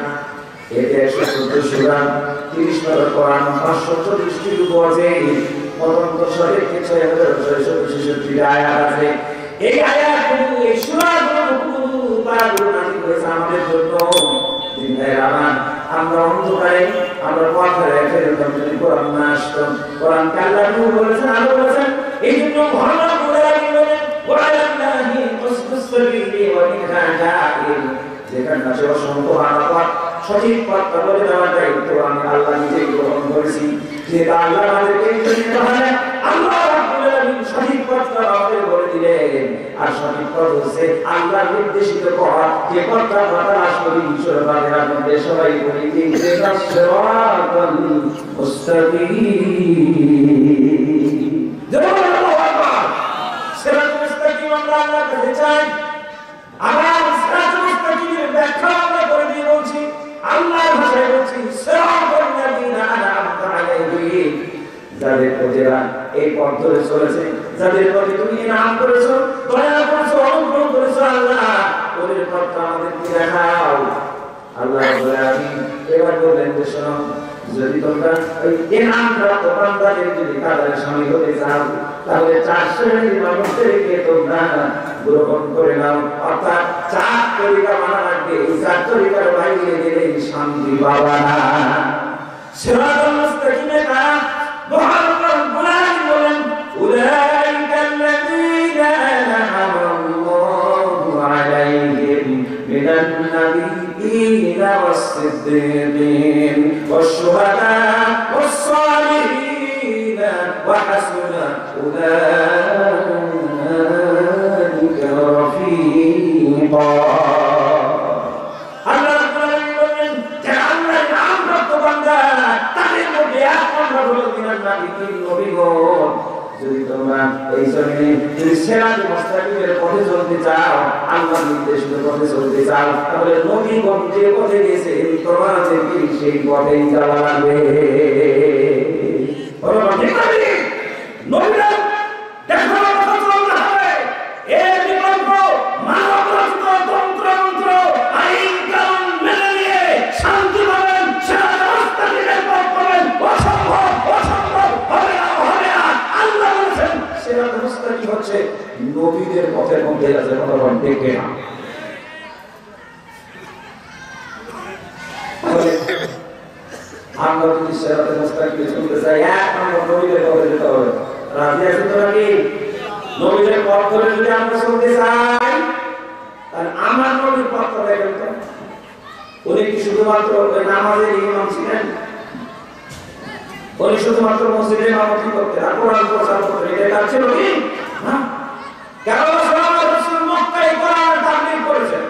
এতে 114 সূরা, 30 পারা কোরআন, 540টি রূপ আছে। পর্যন্ত শরীর থেকে 6666 আয়াত আছে। এই আয়াতগুলো, এই সূরাগুলো পারাগুলো নাযিল করেছে আমাদের জন্য। আমরা অন্ধকারে আমরা পথে ফেরতাম যদি কোরআন না আসতো। কোরআনকে আল্লাহ বলেছেন, আল্লাহ বলেছেন, এই জন্য মহান বলেন ওয়ালাল্লাহি কসদুস সাবিলি ওয়া মিনহা জাইল, যেখানে আছে অসংখ্য আলাপা, সঠিক পথটা বলে দেওয়ার দায়িত্ব আমি আল্লাহ নিজেই গ্রহণ করেছি। যে আল্লাহ আমাদেরকে তাহলে আল্লাহ রাব্বুল আলামিন সঠিক পথটা আমাদের বলে দিলেন। আর সঠিক পথ হচ্ছে আল্লাহর নির্দেশিত পথ, যে পথটা আমরা আসলে ঈশ্বরের বাণীর মধ্যে সবাই বলি ইহদিনাস সিরাতাল মুস্তাকিম। আল্লাহু আকবার। সিরাতাল মুস্তাকিম আমরা আল্লাহর কাছে চাই। আমরা সিরাতাল মুস্তাকিমের ব্যাখ্যা আমরা করে দিয়ে বলছি, আল্লাহর ভাষায় বলছি, সিরাতাল লাযিনা আনআমতা আলাইহিম, যাদের প্রতিরা এই পথ ধরে চলেছে, যাদের প্রতি তুমি ইনাম করেছো, দয়া করেছো, অনুগ্রহ করেছো, আল্লাহ ওদের পথটা আমাদেরকে দেখাও। আল্লাহ এবার বললেন যে শোনো, যদি তোমরা ওই ইনাম প্রাপ্ত বান্দাদের যদি কাতারে শামিল হতে চাও, তাহলে 4 শ্রেণীর মানুষদেরকে তোমরা গ্রহণ করে নাও। অর্থাৎ 4 তরিকা মানা লাগবে। এই 4 তরিকার বাইরে গেলে শান্তি পাবা না। সিরাতাল মুস্তাকিমে কারা? والصديقين والشهداء والصالحين وحسن أولئك رفيقا আল্লাহ রাব্বুল আলামিন যারা আল্লাহর নাম প্রাপ্ত বান্দা তাদের মধ্যে এক নম্বর হলো মিনান নাবিয়্যিন নবীগণ। যদি তোমরা এই জমিনে যদি সিরাতুল মুস্তাকিমের পথে চলতে চাও, আল্লাহর নির্দেশিত পথে চলতে চাও, তাহলে নবীগণ যে পথে গেছে তোমাদেরকে সেই পথেই যাওয়া লাগবে। নবীরা দেখার কথা চলতে হবে। এর বিকল্প মানব রচিত তন্ত্র মন্ত্র আইন কানুন মেনে নিয়ে শান্তি পাবেন, সিরাতুল মুস্তাকিমের পথ পাবেন, অসম্ভব অসম্ভব হবে না হবে না। আল্লাহ বলেছেন সিরাতুল মুস্তাকিম হচ্ছে নবীদের পথের মধ্যে আছে, কথা বলেন ঠিক না? আমরা যদি সিরাতুল মুস্তাকিমে চলতে চাই, এক নম্বর নবীদের পথে যেতে হবে। রাজি আছেন তো নাকি? নবীদের পথ ধরে যদি আমরা চলতে চাই, তাহলে আমার নবীর পথটা দেখেন তো। উনি কি শুধুমাত্র নামাজের ইমাম ছিলেন? উনি শুধুমাত্র মসজিদে ইমামতি করতেন আর কোরআন প্রচার করতেন, এটা কাজ ছিল কি? না। কেননা সাহাবা রাসূল মক্কায় কোরআন তাবলীগ করেছেন,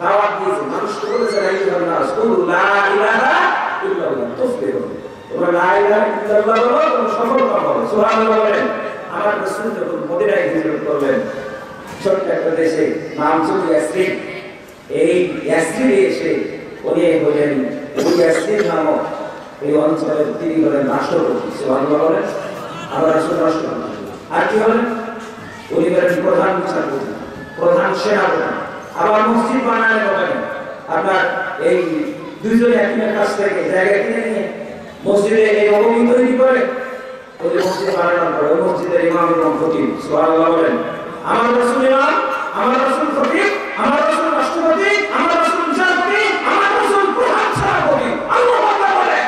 দাওয়াত দিয়েছেন, মানুষকে বলেছেন আইয়ুহান নাস কুলু লা ইলাহা ইল্লাল্লাহ তুফলিহু। তোমরা লা ইলাহা ইল্লাল্লাহ বলো, তোমরা সফলতা পাবে। সুবহানাল্লাহ বলেন। আমার রাসূল যখন মদিনায় হিজরত করলেন, ছোট্ট একটা দেশে নাম ছিল ইয়াসরিব, এই ইয়াসরিবে এসে উনি হলেন ইয়াসরিব নামক এই অঞ্চলের তিনি হলেন রাষ্ট্রপতি। সুবহানাল্লাহ বলেন। আমার রাসূল রাষ্ট্রপতি। আর কি হলেন? উনি হলেন প্রধান বিচারপতি, প্রধান সেনাপতি। আবার মসজিদ বানালেন ওখানে। আপনার এই দুইজন একজনের কাছ থেকে জায়গা কিনে নিয়ে মসজিদে এই নববী তৈরি করে ওই মসজিদ বানানোর পর ওই মসজিদের ইমাম এবং খতিব। সুবহানাল্লাহ বলেন। আমার রাসূল ইমাম, আমার রাসূল খতিব, আমার রাসূল রাষ্ট্রপতি, আমার রাসূল বিচারপতি, আমার রাসূল প্রধান সেনাপতি। আল্লাহু আকবার বলেন।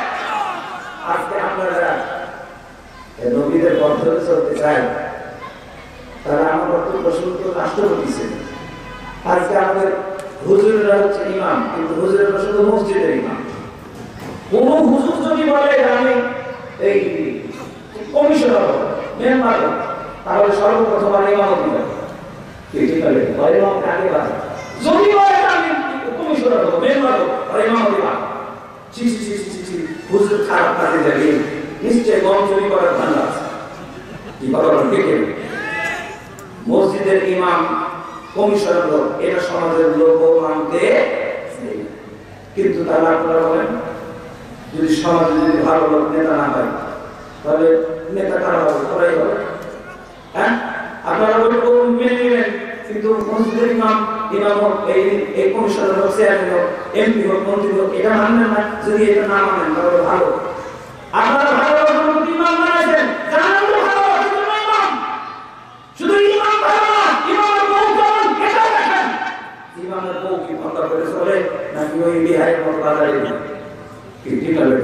আজকে আপনারা এই নবীদের পথ ধরে চলতে চাই, তারা আমার বক্তব্য শুনতে রাষ্ট্রপতি ছিলেন। আজকে আমাদের হুজুররা হচ্ছে ইমাম, কিন্তু হুজুররা শুধু মসজিদের ইমাম। কোন হুজুর যদি বলে আমি এই কমিশনার হব, মেম্বার হব, তাহলে সর্বপ্রথম আর ইমামতি হবে। ঠিক আছে? তাহলে ইমামকে আগে বাড়ে। যদি বলে আমি কমিশনার হব, মেম্বার হব, আর ইমামতি হবে। ছি ছি ছি ছি ছি, হুজুর খারাপ কাজে যাবে, নিশ্চয় গম চুরি করার ধান্দা আছে। কি বলেন ঠিক? মসজিদের ইমাম কমিশনার লোক, এটা সমাজের লোক মানতে, কিন্তু তারা আপনারা বলেন যদি সমাজে যদি ভালো লোক নেতা না হয়, তাহলে নেতা কারা হবে? ওরাই হবে। হ্যাঁ, আপনারা বলবেন মেনে নেবেন, কিন্তু মসজিদের ইমাম ইমাম হোক, এই কমিশনার হোক, চেয়ারম্যান হোক, এমপি হোক, মন্ত্রী হোক, এটা মানবেন না। যদি এটা না মানেন তাহলে ভালো। আপনারা ভালো ইমাম বানাইছেন, জানেন তো ভালো, শুধু ইমাম, শুধু ইমাম ভালো না, ইমামের বউ কেমন এটা দেখেন। ইমামের বউ কি ভালো করে চলে নাকি ওই বিহারের মতো বাজারে? ঠিক আছে?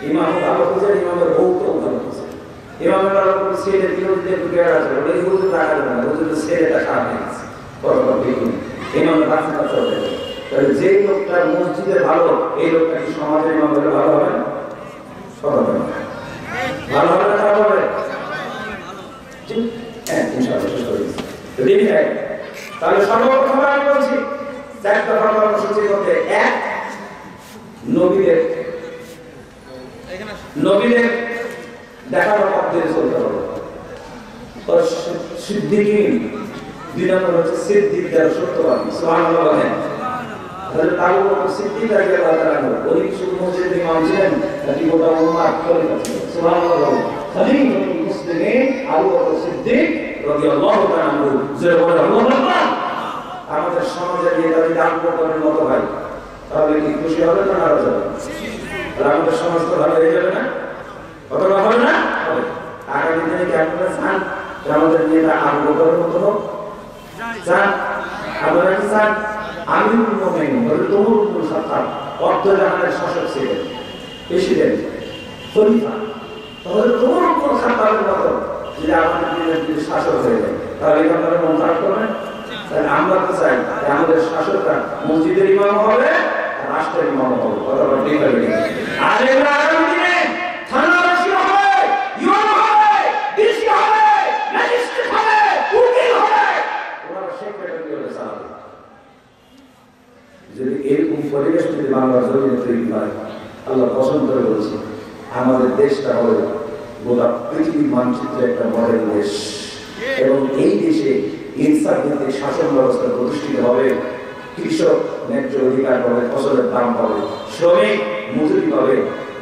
ইমাম ভালো বুঝেন, ইমামের বউ তো ভালো বুঝে। ইমামের ভালো করে ছেলের বিরুদ্ধে ঢুকে আছে, ওটা হুজুর রাখা যাবে না, হুজুরের ছেলেটা খারাপ হয়ে গেছে। ইমামের বাচ্চাটা চলে যাবে। তাহলে যে লোকটা মসজিদে ভালো, এই লোকটা কি সমাজের ইমাম হলে ভালো হবে না? ভালো হবে না। ভালো হবে না, খারাপ হবে? হ্যাঁ, ইনশাআল্লাহ শেষ করে দিচ্ছি। তাহলে সর্বপ্রথম আমি বলছি চারটা কর্মসূচি করতে। এক, নবীদের দেখানো পথ দিয়ে চলতে হবে। সিদ্দিকীন, দুই নম্বর হচ্ছে সিদ্দিক যারা সত্যবাদী। সুবহানাল্লাহ বলেন। তাহলে আবু বকর সিদ্দিক রাদিয়াল্লাহু তাআলা উনি শুধু মসজিদের ইমাম ছিলেন নাকি গোটা উম্মাহ খলিফা ছিলেন? সুবহানাল্লাহ বলেন। খলিফাতুল মুসলিমিন আবু বকর সিদ্দিক রাদিয়াল্লাহু তাআলা যে বলেন আল্লাহ। আমাদের সমাজের নেতা যদি আবু বকরের মতো হয়, তাহলে কি খুশি হবে না নারাজ হবে? আমাদের সমাজ তো ভালো হয়ে যাবে না? অথবা হবে না? হবে। আগামী দিনে কি আপনারা চান আমাদের নেতা আবু বকরের মতো হোক? চান? আপনারা কি চান? আমিরুল মুমিনিন হযরত ওমর ইবনে খাত্তাব অর্ধজাহানের শাসক ছিলেন, প্রেসিডেন্ট, খলিফা। হযরত ওমর ইবনে খাত্তাবের মতো যদি আমাদের দিনের যদি শাসক হয়ে যায়, তাহলে কি আপনারা মন খারাপ করবেন? তাহলে আমরা তো চাই আমাদের শাসকরা মসজিদের ইমাম হবে, আর রাষ্ট্রের ইমাম হবে, কথা ঠিক হবে। আর এগুলো আগামী দিনে থানাবাসী হবে, ইমাম হবে, ডিসি হবে, ম্যাজিস্ট্রেট হবে, উকিল হবে, ওনারা সেক্রেটারি হলে চালাবে। যদি এরকম পরিবেশ যদি বাংলার জমিনে তৈরি হয়, আল্লাহ পছন্দ করে বলছে আমাদের দেশটা হবে গোটা পৃথিবীর মানচিত্রে একটা মডেল দেশ, এবং এই দেশে ইনসাফ ভিত্তিক শাসন ব্যবস্থা প্রতিষ্ঠিত হবে। কৃষক ন্যায্য অধিকার পাবে, ফসলের দাম পাবে, শ্রমিক মজুরি পাবে,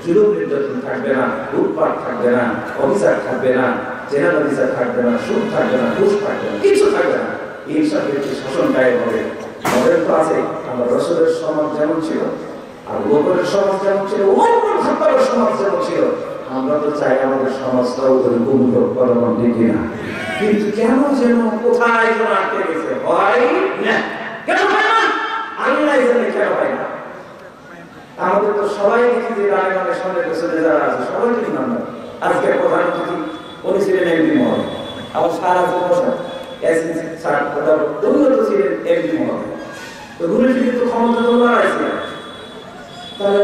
জুলুম নির্যাতন থাকবে না, লুটপাট থাকবে না, অভিযোগ থাকবে না, জেনারেল অভিযোগ থাকবে না, সুদ থাকবে না, ঘুষ থাকবে না, কিছু থাকবে না। ইনসাফ ভিত্তিক শাসন কায়েম হবে। মডেল তো আছে, আমার রসুলের সমাজ যেমন ছিল, আর গোপরের সমাজ যেমন ছিল, ওমর খাত্তাবের সমাজ যেমন ছিল, আমরা তো চাই আমাদের সমাজটাও ওরকম করানো ঠিক না। কিন্তু কেন যেন কোথায় যেন আটকে গেছে, হয় না। কেন হয় না? আল্লাহ জানে কেন হয় না। আমাদের তো সবাই দেখি যে গানে গানে সামনে পেছনে যারা আছে সবাই ঠিক নাম। আজকে প্রধানমন্ত্রী উনি ছিলেন এমপি মহল, আবার সারা বছর এসএসসি স্যার উন্নত ছিলেন এমপি মহল। তো ঘুরে ফিরে তো ক্ষমতা তো লড়াইছে, তাহলে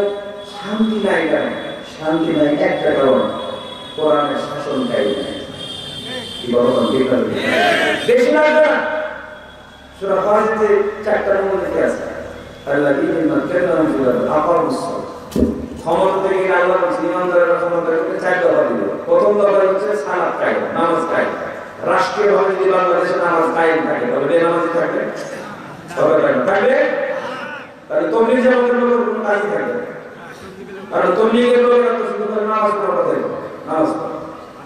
শান্তি নাই কেন? শান্তি নাই একটা কারণ, কোরআনের শাসন কায়দা নাই। কি বলবেন? বেশি লাগবে না। সূরা ফাতিহাতে 4টা নম্বর লিখে আছে, আল্লাযীনা কাফারু বিল্লাহি আকামুস সালাত। ক্ষমতা থেকে আল্লাহ ইমানদারের ক্ষমতা থেকে 4 দফা দিল। প্রথম দফা হচ্ছে সালাত কায়েম, নামাজ কায়েম। রাষ্ট্রীয়ভাবে যদি বাংলাদেশে নামাজ কায়েম থাকে, তবে বেনামাজি থাকবে তবে থাকবে, তাহলে তবলিগ জামাতের লোকের কোনো কাজই থাকবে না। কারণ তবলিগের লোকেরা তো শুধু করে নামাজ পড়ার কথাই বলে, নামাজ পড়ে।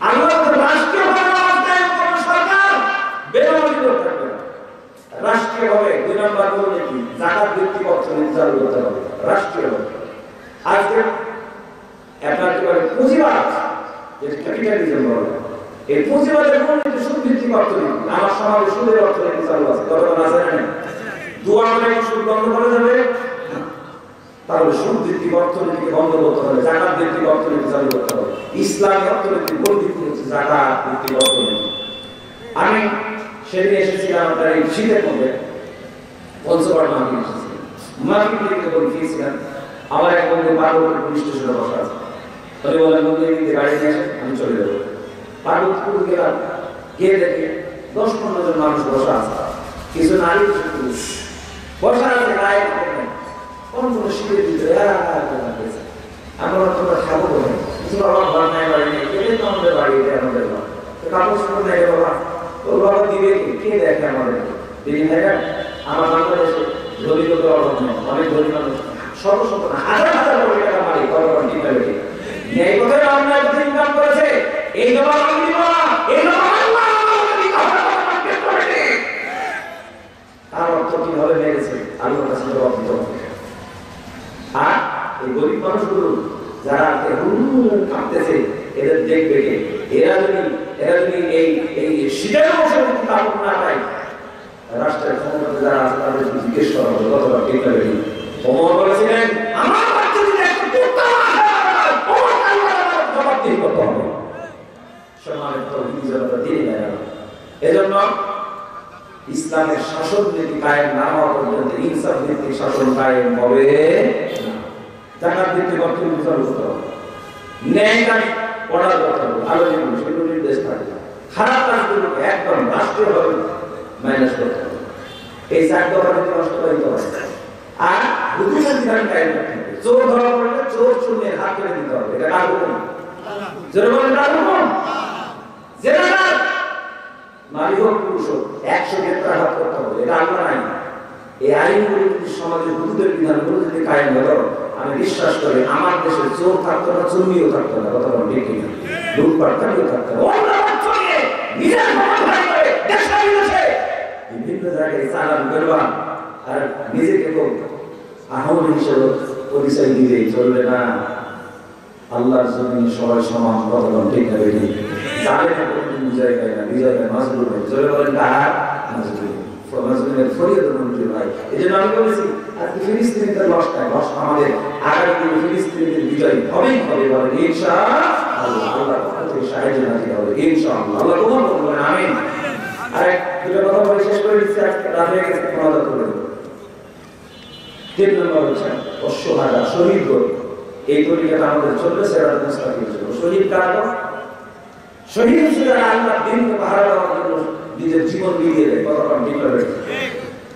আল্লাহ তো রাষ্ট্রীয়ভাবে নামাজ কায়েম করবে সরকার, বেনামাজি লোক থাকবে না। রাষ্ট্রীয়ভাবে 2 নম্বর বলতে কি যাকাত ভিত্তিক অর্থনীতি চালু করতে হবে রাষ্ট্রীয়ভাবে। আজকে আপনার কি বলে পুঁজিবাদ, যেটা ক্যাপিটালিজম বলে, এই পুঁজিবাদের মূলনীতি সুদ ভিত্তিক অর্থনীতি। আমার সমাজে সুদের অর্থনীতি চালু আছে, কতক্ষণ আছে না? দোয়া করে সুদ বন্ধ করা যাবে? তাহলে সুদ ভিত্তিক অর্থনীতিকে বন্ধ করতে হবে, যাকাত ভিত্তিক অর্থনীতি চালু করতে হবে। ইসলামী অর্থনীতির মূল ভিত্তি হচ্ছে যাকাত ভিত্তিক অর্থনীতি। আমি সেদিন এসেছিলাম আপনার এই শীতের মধ্যে পঞ্চগড় মার্কেট এসেছি, মার্কেট থেকে বলে গিয়েছিলাম আমার এক বন্ধু পার্বতীপুর পুলিশ স্টেশনে বসা আছে। তবে বলেন বন্ধু এদিকে গাড়ি নিয়ে আসেন, আমি চলে যাবো। পার্বতীপুর গেলাম, গিয়ে দেখি 10-15 জন মানুষ বসা আছে, কিছু নারী কিছু পুরুষ বসা আছে, গায়ে কোন কোনো শীতের ভিতরে আমরা তোমরা খাবো বলে কিছু আমার ঘর নাই, বাড়ি নেই, এটাই তো আমাদের বাড়ি, এটা আমাদের ঘর, কাপড় চোপড় নেই বাবা, তো বাবা দিবে কে দেখে আমাদের দিদি দেখা। আমার বাংলাদেশে ধনী লোকের অভাব নেই, অনেক ধনী মানুষ, শত শত না হাজার হাজার কোটি টাকা মালিক, কতক্ষণ ঠিক হবে ঠিক এই কথাই আমরা ইনকাম করেছে। এই জবাব আমি দিব না, এই জবাব তার অর্থ কিভাবে মেরেছে আল্লাহর কাছে জবাব দিতে হবে। আর এই গরিব মানুষগুলো যারা কাঁপতেছে, এদের দেখবে কে? এরা যদি এই শীতের মৌসুমে কাপড় না পায়, রাষ্ট্রের ক্ষমতাতে যারা আছে তাদের জিজ্ঞেস করা হবে কতটা ঠিক হবে। ওমর বলেছিলেন আমার বাচ্চা যদি একটা কুত্তা হয়, ওমরকে আল্লাহর জবাবদিহি করতে হবে। সমাজের তো নিজেরা দিয়ে দেয়। এজন্য ইসলামের শাসন নীতি কায়েম না হওয়া পর্যন্ত ইনসাফ ভিত্তিক শাসন কায়েম হবে না। যাকাত ভিত্তিক অর্থনীতি চালু করতে হবে, ন্যায় কাজ করার কথা হবে, আলোচনা সেগুলো নির্দেশ থাকবে। খারাপ কাজগুলোকে একদম রাষ্ট্রীয়ভাবে ম্যানেজ করতে হবে। এই 4 দফা থেকে বাস্তবায়িত হবে। আর হুকুমের বিধান কায়েম করতে হবে। চোর ধরা পড়লে চোর চুরির হাত কেটে দিতে হবে, এটা কার হুকুম? জোরে বলেন কার হুকুম? জেনারেল নারী হোক পুরুষ হোক 100 গ্রেপ্তার করতে হবে, এটা আল্লাহ নাই। এই আইনগুলো যদি সমাজের হুকুমের বিধানগুলো যদি কায়েম হতো, আমি বিশ্বাস করি আমার দেশে চোর থাকতো না, চুরিও থাকতো না, কথা বলেন ঠিক কিনা? লুটপাট থাকতো না, বিভিন্ন জায়গায় চালান করবা আর নিজেকে আহ্বান হিসেবে পরিচয় দিলে চলবে না। আল্লাহর জমিনে সবাই সমান, কথা বলেন ঠিক না? বেরিয়ে জানে না কোনদিন বিজয় পায় না, বিজয় পায় মাজলুম হয়। চলে বলেন কার? মাজলুমের ফরিয়াদ মন্ত্রী ভাই। এই জন্য আমি বলেছি আজকে ফিলিস্তিনিদের লসটায় লস আমাদের, আগামী দিনে ফিলিস্তিনিদের বিজয় হবেই হবে, বলেন ইনশাআল্লাহ। আল্লাহ থেকে সাহায্য নাজিল হবে ইনশাআল্লাহ। আল্লাহ কবুল করুন, বলেন আমিন। আর দুটো কথা বলে শেষ করে দিচ্ছি, আজকে রাত হয়ে গেছে, ক্ষমা করে দেবো। তিন নম্বর হচ্ছে অশ্বহাদা, শহীদ গরি। এই তরিকাটা আমাদের চলবে সিরাত মুস্তাকিম ছিল। শহীদ কারা? শহীদ ছিল আল্লাহ দিনকে পাহারা দেওয়ার জন্য নিজের জীবন দিয়ে দেয়। কতটা ডিক্লারেট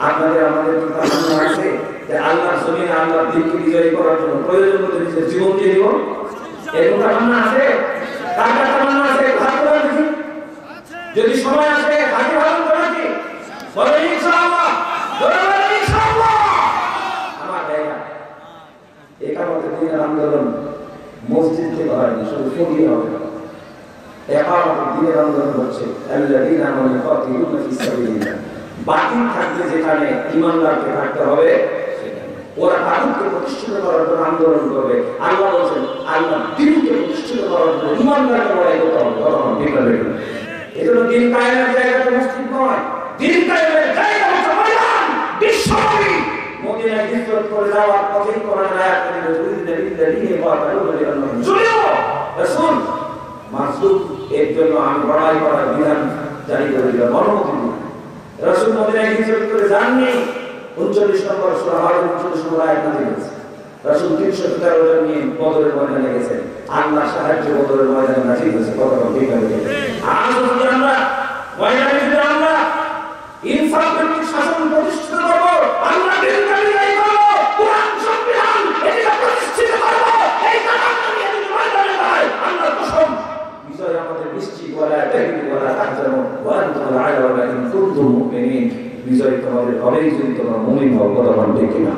আপনাদের আমাদের কি তামান্না আছে যে আল্লাহর জমিনে আল্লাহর দিনকে বিজয়ী করার জন্য প্রয়োজন মতো নিজের জীবন দিয়ে দিব? এরকম তামান্না আছে? কার কার তামান্না আছে? ভাগ করে দেখি। যদি সময় আসে হাতে ভাগ করে কি বলে ইনশাআল্লাহ, বলে ইনশাআল্লাহ। আমার জায়গা একামতের দিনের আন্দোলন মসজিদ থেকে হয়নি, শুধু ফকির হবে না। একামতের দিনের আন্দোলন হচ্ছে আল্লাযীনা আমানু ইয়াকাতিলুনা ফি সাবিলিল্লাহ। বাতিল থাকলে যেখানে ঈমানদারকে থাকতে হবে সেখানে ওরা তাগুতকে প্রতিষ্ঠিত করার জন্য আন্দোলন করবে। আল্লাহ বলেন আল্লাহর দ্বীনকে প্রতিষ্ঠিত করার জন্য ঈমানদারকে লড়াই করতে হবে। তখন ঠিক হবে। এজন্য দ্বীন কায়েমের জায়গাটা মসজিদ নয়, দ্বীন কায়েমের জায়গা হচ্ছে ময়দান। বিশ্বনবী মদিনায় হিজরত করে যাওয়ার পথে কোরআনের আয়াত থেকে যুরিদুনা বিল্লাযীনা ইয়াকাতিলুনা বিআন্নাহুম যুলিউ রাসূল মাসুদ এর জন্য আমি লড়াই করার বিধান জারি করে দিলাম, অনুমতি দিলাম। রাসূল মদিনায় হিজরত করে যাননি। 39 নম্বর সূরা আল 39 নম্বর আয়াত নাযিল হয়েছে। রাসূল 313 জন নিয়ে বদরের ময়দানে গেছেন। আল্লাহ সাহায্য বদরের ময়দানে নাযিল হয়েছে। কথা ঠিক হবে। আজ যদি আমরা ময়দানে যদি আমরা ইনসাফ ভিত্তিক শাসন প্রতিষ্ঠিত করব, আল্লাহ দিনকে বিজয়ী করব, কোরআন সংবিধান এটাকে প্রতিষ্ঠিত করব, এই তামান্না নিয়ে যদি ময়দানে হয় আল্লাহর কসম বিজয় আমাদের নিশ্চিত। ওয়ালা তাহিনু ওয়ালা তাহজানু ওয়া আনতুম আ'লাউনা ইন কুনতুম মুমিনিন। বিজয় তোমাদের হবেই যদি তোমরা মুমিন হও। কথা বলেন ঠিক কিনা?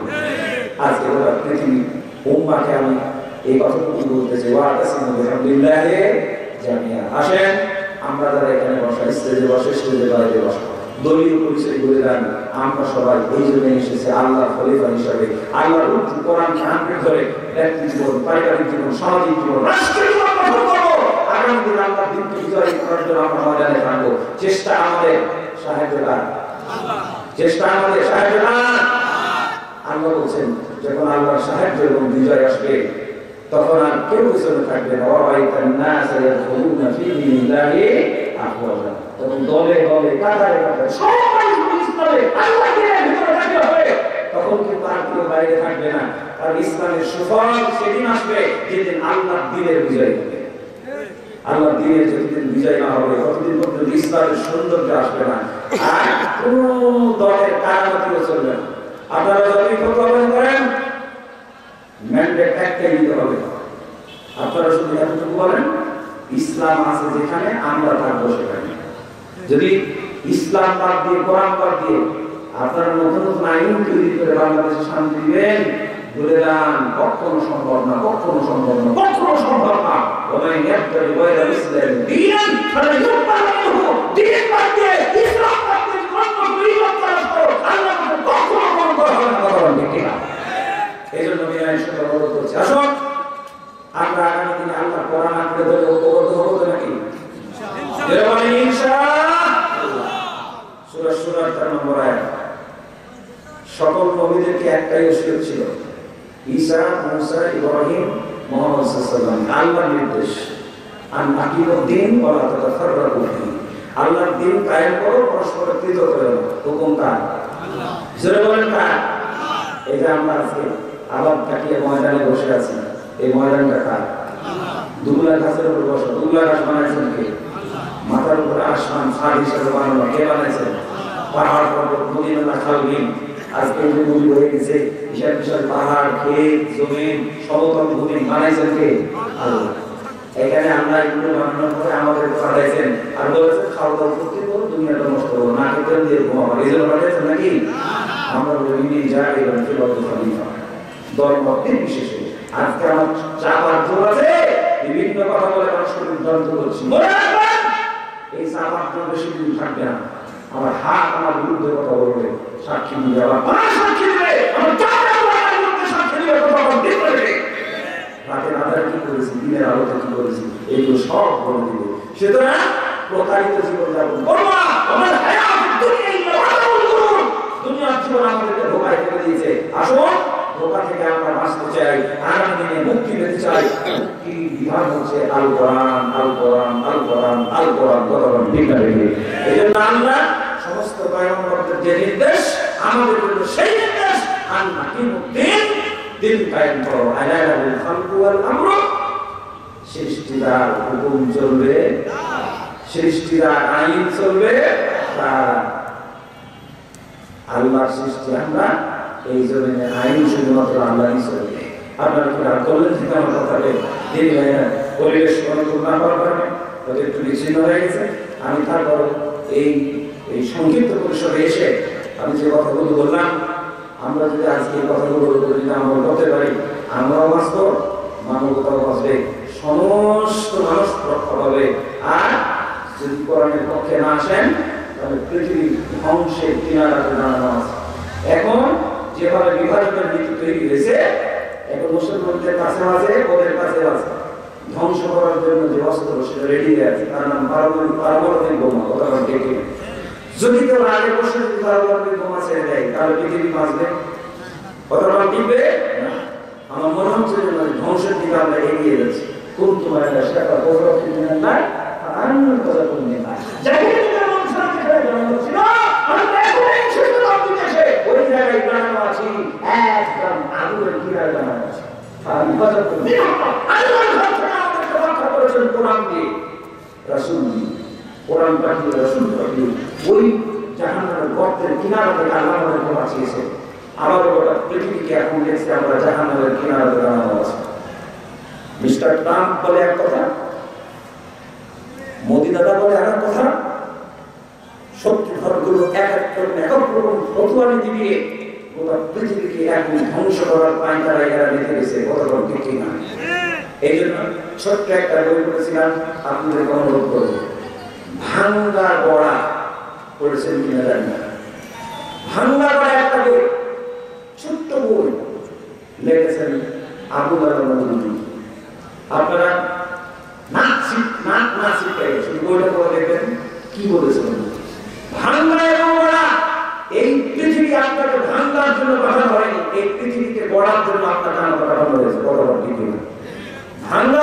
আজকে গোটা পৃথিবী উম্মাহকে আমি এই কথাটুকু বলতে চাই, ওয়াতাসিমু বিহামদিল্লাহি জামিআ। আসেন আমরা যারা এখানে বসা, স্টেজে বসে, স্টেজে বাইরে বসা, দলীয় পরিচয় বলে দেন। আমরা সবাই এই জন্য এসেছি আল্লাহর খলিফা হিসাবে আল্লাহর উচ্চ কোরআনকে আঁকড়ে ধরে ব্যক্তি জীবন, পারিবারিক জীবন, সামাজিক জীবন, রাষ্ট্রীয় জীবন গঠন করব। আগামী দিন আল্লাহর দিনকে বিজয়ী করার জন্য আমরা ময়দানে থাকবো। চেষ্টা আমাদের, সাহায্য কার? চেষ্টা আমাদের, সাহায্য কার? আল্লাহ বলছেন যখন আল্লাহর সাহায্য এবং বিজয় আসবে তখন আর কেউ পিছনে থাকবে না। ওয়ারাইতান নাসা ইয়াদখুলুনা ফী দীনিল্লাহি আফওয়াজা। তখন দলে দলে, কাতারে কাতারে সবাই ইসলামে আল্লাহর দিনের ভিতরে থাকতে হবে। তখন কিন্তু আর কেউ বাইরে থাকবে না। আর ইসলামের সুফল সেদিন আসবে যেদিন আল্লাহর দিনের বিজয় হবে। আল্লাহর দিনের যতদিন বিজয় না হবে ততদিন পর্যন্ত ইসলামের সৌন্দর্য আসবে না। আর কোন দলের কারামতিও চলবে না। আপনারা যতই প্রতিপাদন করেন ম্যান্ডেট একটাই দিতে হবে। আপনারা শুধু এতটুকু বলেন ইসলাম আছে যেখানে আমরা থাকবো সেখানে। যদি ইসলাম বাদ দিয়ে, কোরআন বাদ দিয়ে আপনারা নতুন নতুন আইন তৈরি করে বাংলাদেশে শান্তি দিবেন, বলে দেন কখনো সম্ভব না, কখনো সম্ভব না, কখনো সম্ভব না। ওমাই ইয়াবতাগি গায়রা ইসলাম দীনান ফালা ইউকবাল মিনহু। দ্বীন বাদ দিয়ে, ইসলাম বাদ দিয়ে কোন পরিবর্তন করা আল্লাহ কখনো কখনো করা হবে না। কথা বলেন ঠিক না? এজন্য আমি আয়েশাকে অনুরোধ করছি, আসুন আমরা আগামী দিনে আল্লাহর কোরআন আঁকড়ে ধরে ঐক্যবদ্ধ হবো তো নাকি? ইনশাআল্লাহ। ইনশাআল্লাহ। সূরা সূরা 4 নম্বর আয়াত। সকল নবীদেরকে একটাই ওসিয়ত ছিল, ঈসা, মুসা, ইব্রাহিম, মুহাম্মদ সাল্লাল্লাহু আলাইহি ওয়াসাল্লাম। আল্লাহর নির্দেশ আন আকিমুদ্দিন ওয়া লা তাতাফাররাকু ফীহি। আল্লাহর দ্বীন কায়েম করো, পরস্পর কৃত করো না। হুকুম কার? আল্লাহ। জোরে বলেন কার? এই যে আমরা আজকে আবার কাটিয়ে ময়দানে বসে আছি, এই ময়দানটা কার? আল্লাহ। দুবলা গাছের উপর বসা, দুবলা গাছ বানাইছেন কে? আল্লাহ। মাথার উপর আসমান ছাদ হিসেবে বানানো কে বানাইছেন? পাহাড় পর্বত, নদী নালা, খাল বিল, আজকে যে নদী হয়ে গেছে, বিশাল বিশাল পাহাড়, ক্ষেত, জমিন, সমতল ভূমি বানাইছেন কে? আল্লাহ। এখানে আমরা এগুলো বানানোর পরে আমাদের পাঠাইছেন আর বলেছেন খাওয়া দাওয়া করতে করো, দুনিয়াটা নষ্ট করো না, খেতে দিয়ে ঘুমাবো। এই জন্য পাঠাইছেন নাকি? আমরা বলি যা এবার দল মতে বিশেষে আজকে আমার চাপার জোর আছে, বিভিন্ন কথা বলে মানুষকে বিভ্রান্ত করছি। মনে রাখবেন এই চাপার জোর বেশি দিন থাকবে না। আমার হাত আমার বিরুদ্ধে কথা বলবে, সাক্ষী দিবে, আবার সাক্ষী দিবে, আমার সাক্ষী দিবে, কথা বলবে। রাতের আধারে কি করেছি, দিনের আলোতে কি করেছি, এইগুলো সব বলে দিবে। সুতরাং প্রতারিত জীবন যাপন করবো না। আমার হায়াত দুনিয়ার জীবন আমাদেরকে ধোকায় ফেলে দিয়েছে। আসুন ধোকা থেকে আমরা বাঁচতে চাই, আগামী দিনে মুক্তি পেতে চাই। মুক্তির বিধান হচ্ছে আল কোরআন, আল কোরআন, আল কোরআন, আল কোরআন। কথা বলেন ঠিক না? এই জন্য আমরা সমস্ত পয়গম্বরদের যে নির্দেশ আমাদের জন্য সেই নির্দেশ আন নাকিমুদ্দিন, দিন কায়েম করো, আলাইহিল খালকু ওয়াল আমরু। সৃষ্টিদার হুকুম চলবে, সৃষ্টিদার আইন চলবে, আল্লাহর সৃষ্টি আমরা, এই জমিনের আইন শুধুমাত্র আল্লাহই চলবে। আপনারা কি আর করলেন ঠিক আমার কথাকে দিন পরিবেশ অনুকূল না করার কারণে হয়তো একটু বিচ্ছিন্ন হয়ে গেছে। আমি তারপর এই সংক্ষিপ্ত পরিসরে এসে আমি যে কথাগুলো বললাম, আমরা যদি আজকে এই কথাগুলোর উপরে যদি আমরা করতে পারি, আমরাও বাঁচব, মানবতাও বাঁচবে, সমস্ত মানুষ রক্ষা পাবে। আর যদি কোরআনের পক্ষে না আসেন তাহলে পৃথিবীর ধ্বংসের কিনারাতে দাঁড়ানো আছে। এখন যেভাবে বিভাজনের নীতি তৈরি হয়েছে, এখন মুসলমানদের কাছে আছে, ওদের কাছে আছে, ধ্বংস করার জন্য যে অস্ত্র সেটা রেডি হয়ে আছে, তার নাম পারমাণবিক বোমা। কথা দেখে যদি কেউ আগে বসে যদি পারমাণবিক বোমা ছেড়ে দেয় তাহলে পৃথিবী বাঁচবে? কথা টিকবে না। আমার মনে হচ্ছে যে ধ্বংসের দিকে আমরা এগিয়ে যাচ্ছি। কোন তোমার সেটা গৌরব না, আনন্দ কথা কোন দিন না ওই জায়গায় দাঁড়ানো আছি, একদম আগুনের কিনারে দাঁড়ানো আছি। কোরআন দিয়ে, রাসূল দিয়ে, কোরআন পাঠিয়ে, রাসূল পাঠিয়ে ওই জাহান্নামের গর্তের কিনারা থেকে আল্লাহ আমাদেরকে বাঁচিয়েছে। আবার গোটা পৃথিবীকে এখন দেখছি আমরা জাহান্নামের কিনারাতে দাঁড়ানো আছি। মিস্টার ট্রাম্প বলে এক কথা, মোদি দাদা বলে এক কথা, শক্তি ঘরগুলো এক রকম ফতুয়া নীতি দিয়ে গোটা পৃথিবীকে এখন ধ্বংস করার পায়তারা এরা রেখে গেছে। কতক্ষণ ঠিক না? এই জন্য ছোট্ট একটা বই পড়েছিলাম, আপনাদের অনুরোধ করবো, ভাঙ্গা গড়া পড়েছেন কিনা জানি না। ভাঙ্গা গড়া একটা বই, ছোট্ট বই, লিখেছেন আবু বকর মওদুদী। আপনারা বইটা পড়ে দেখবেন কি বলেছেন। ভাঙ্গা এবং গড়া, এই পৃথিবী আপনাকে ভাঙ্গার জন্য পাঠানো হয়নি, এই পৃথিবীকে গড়ার জন্য আপনার কাছে পাঠানো হয়েছে। কতবার ঠিক না? ভাঙ্গা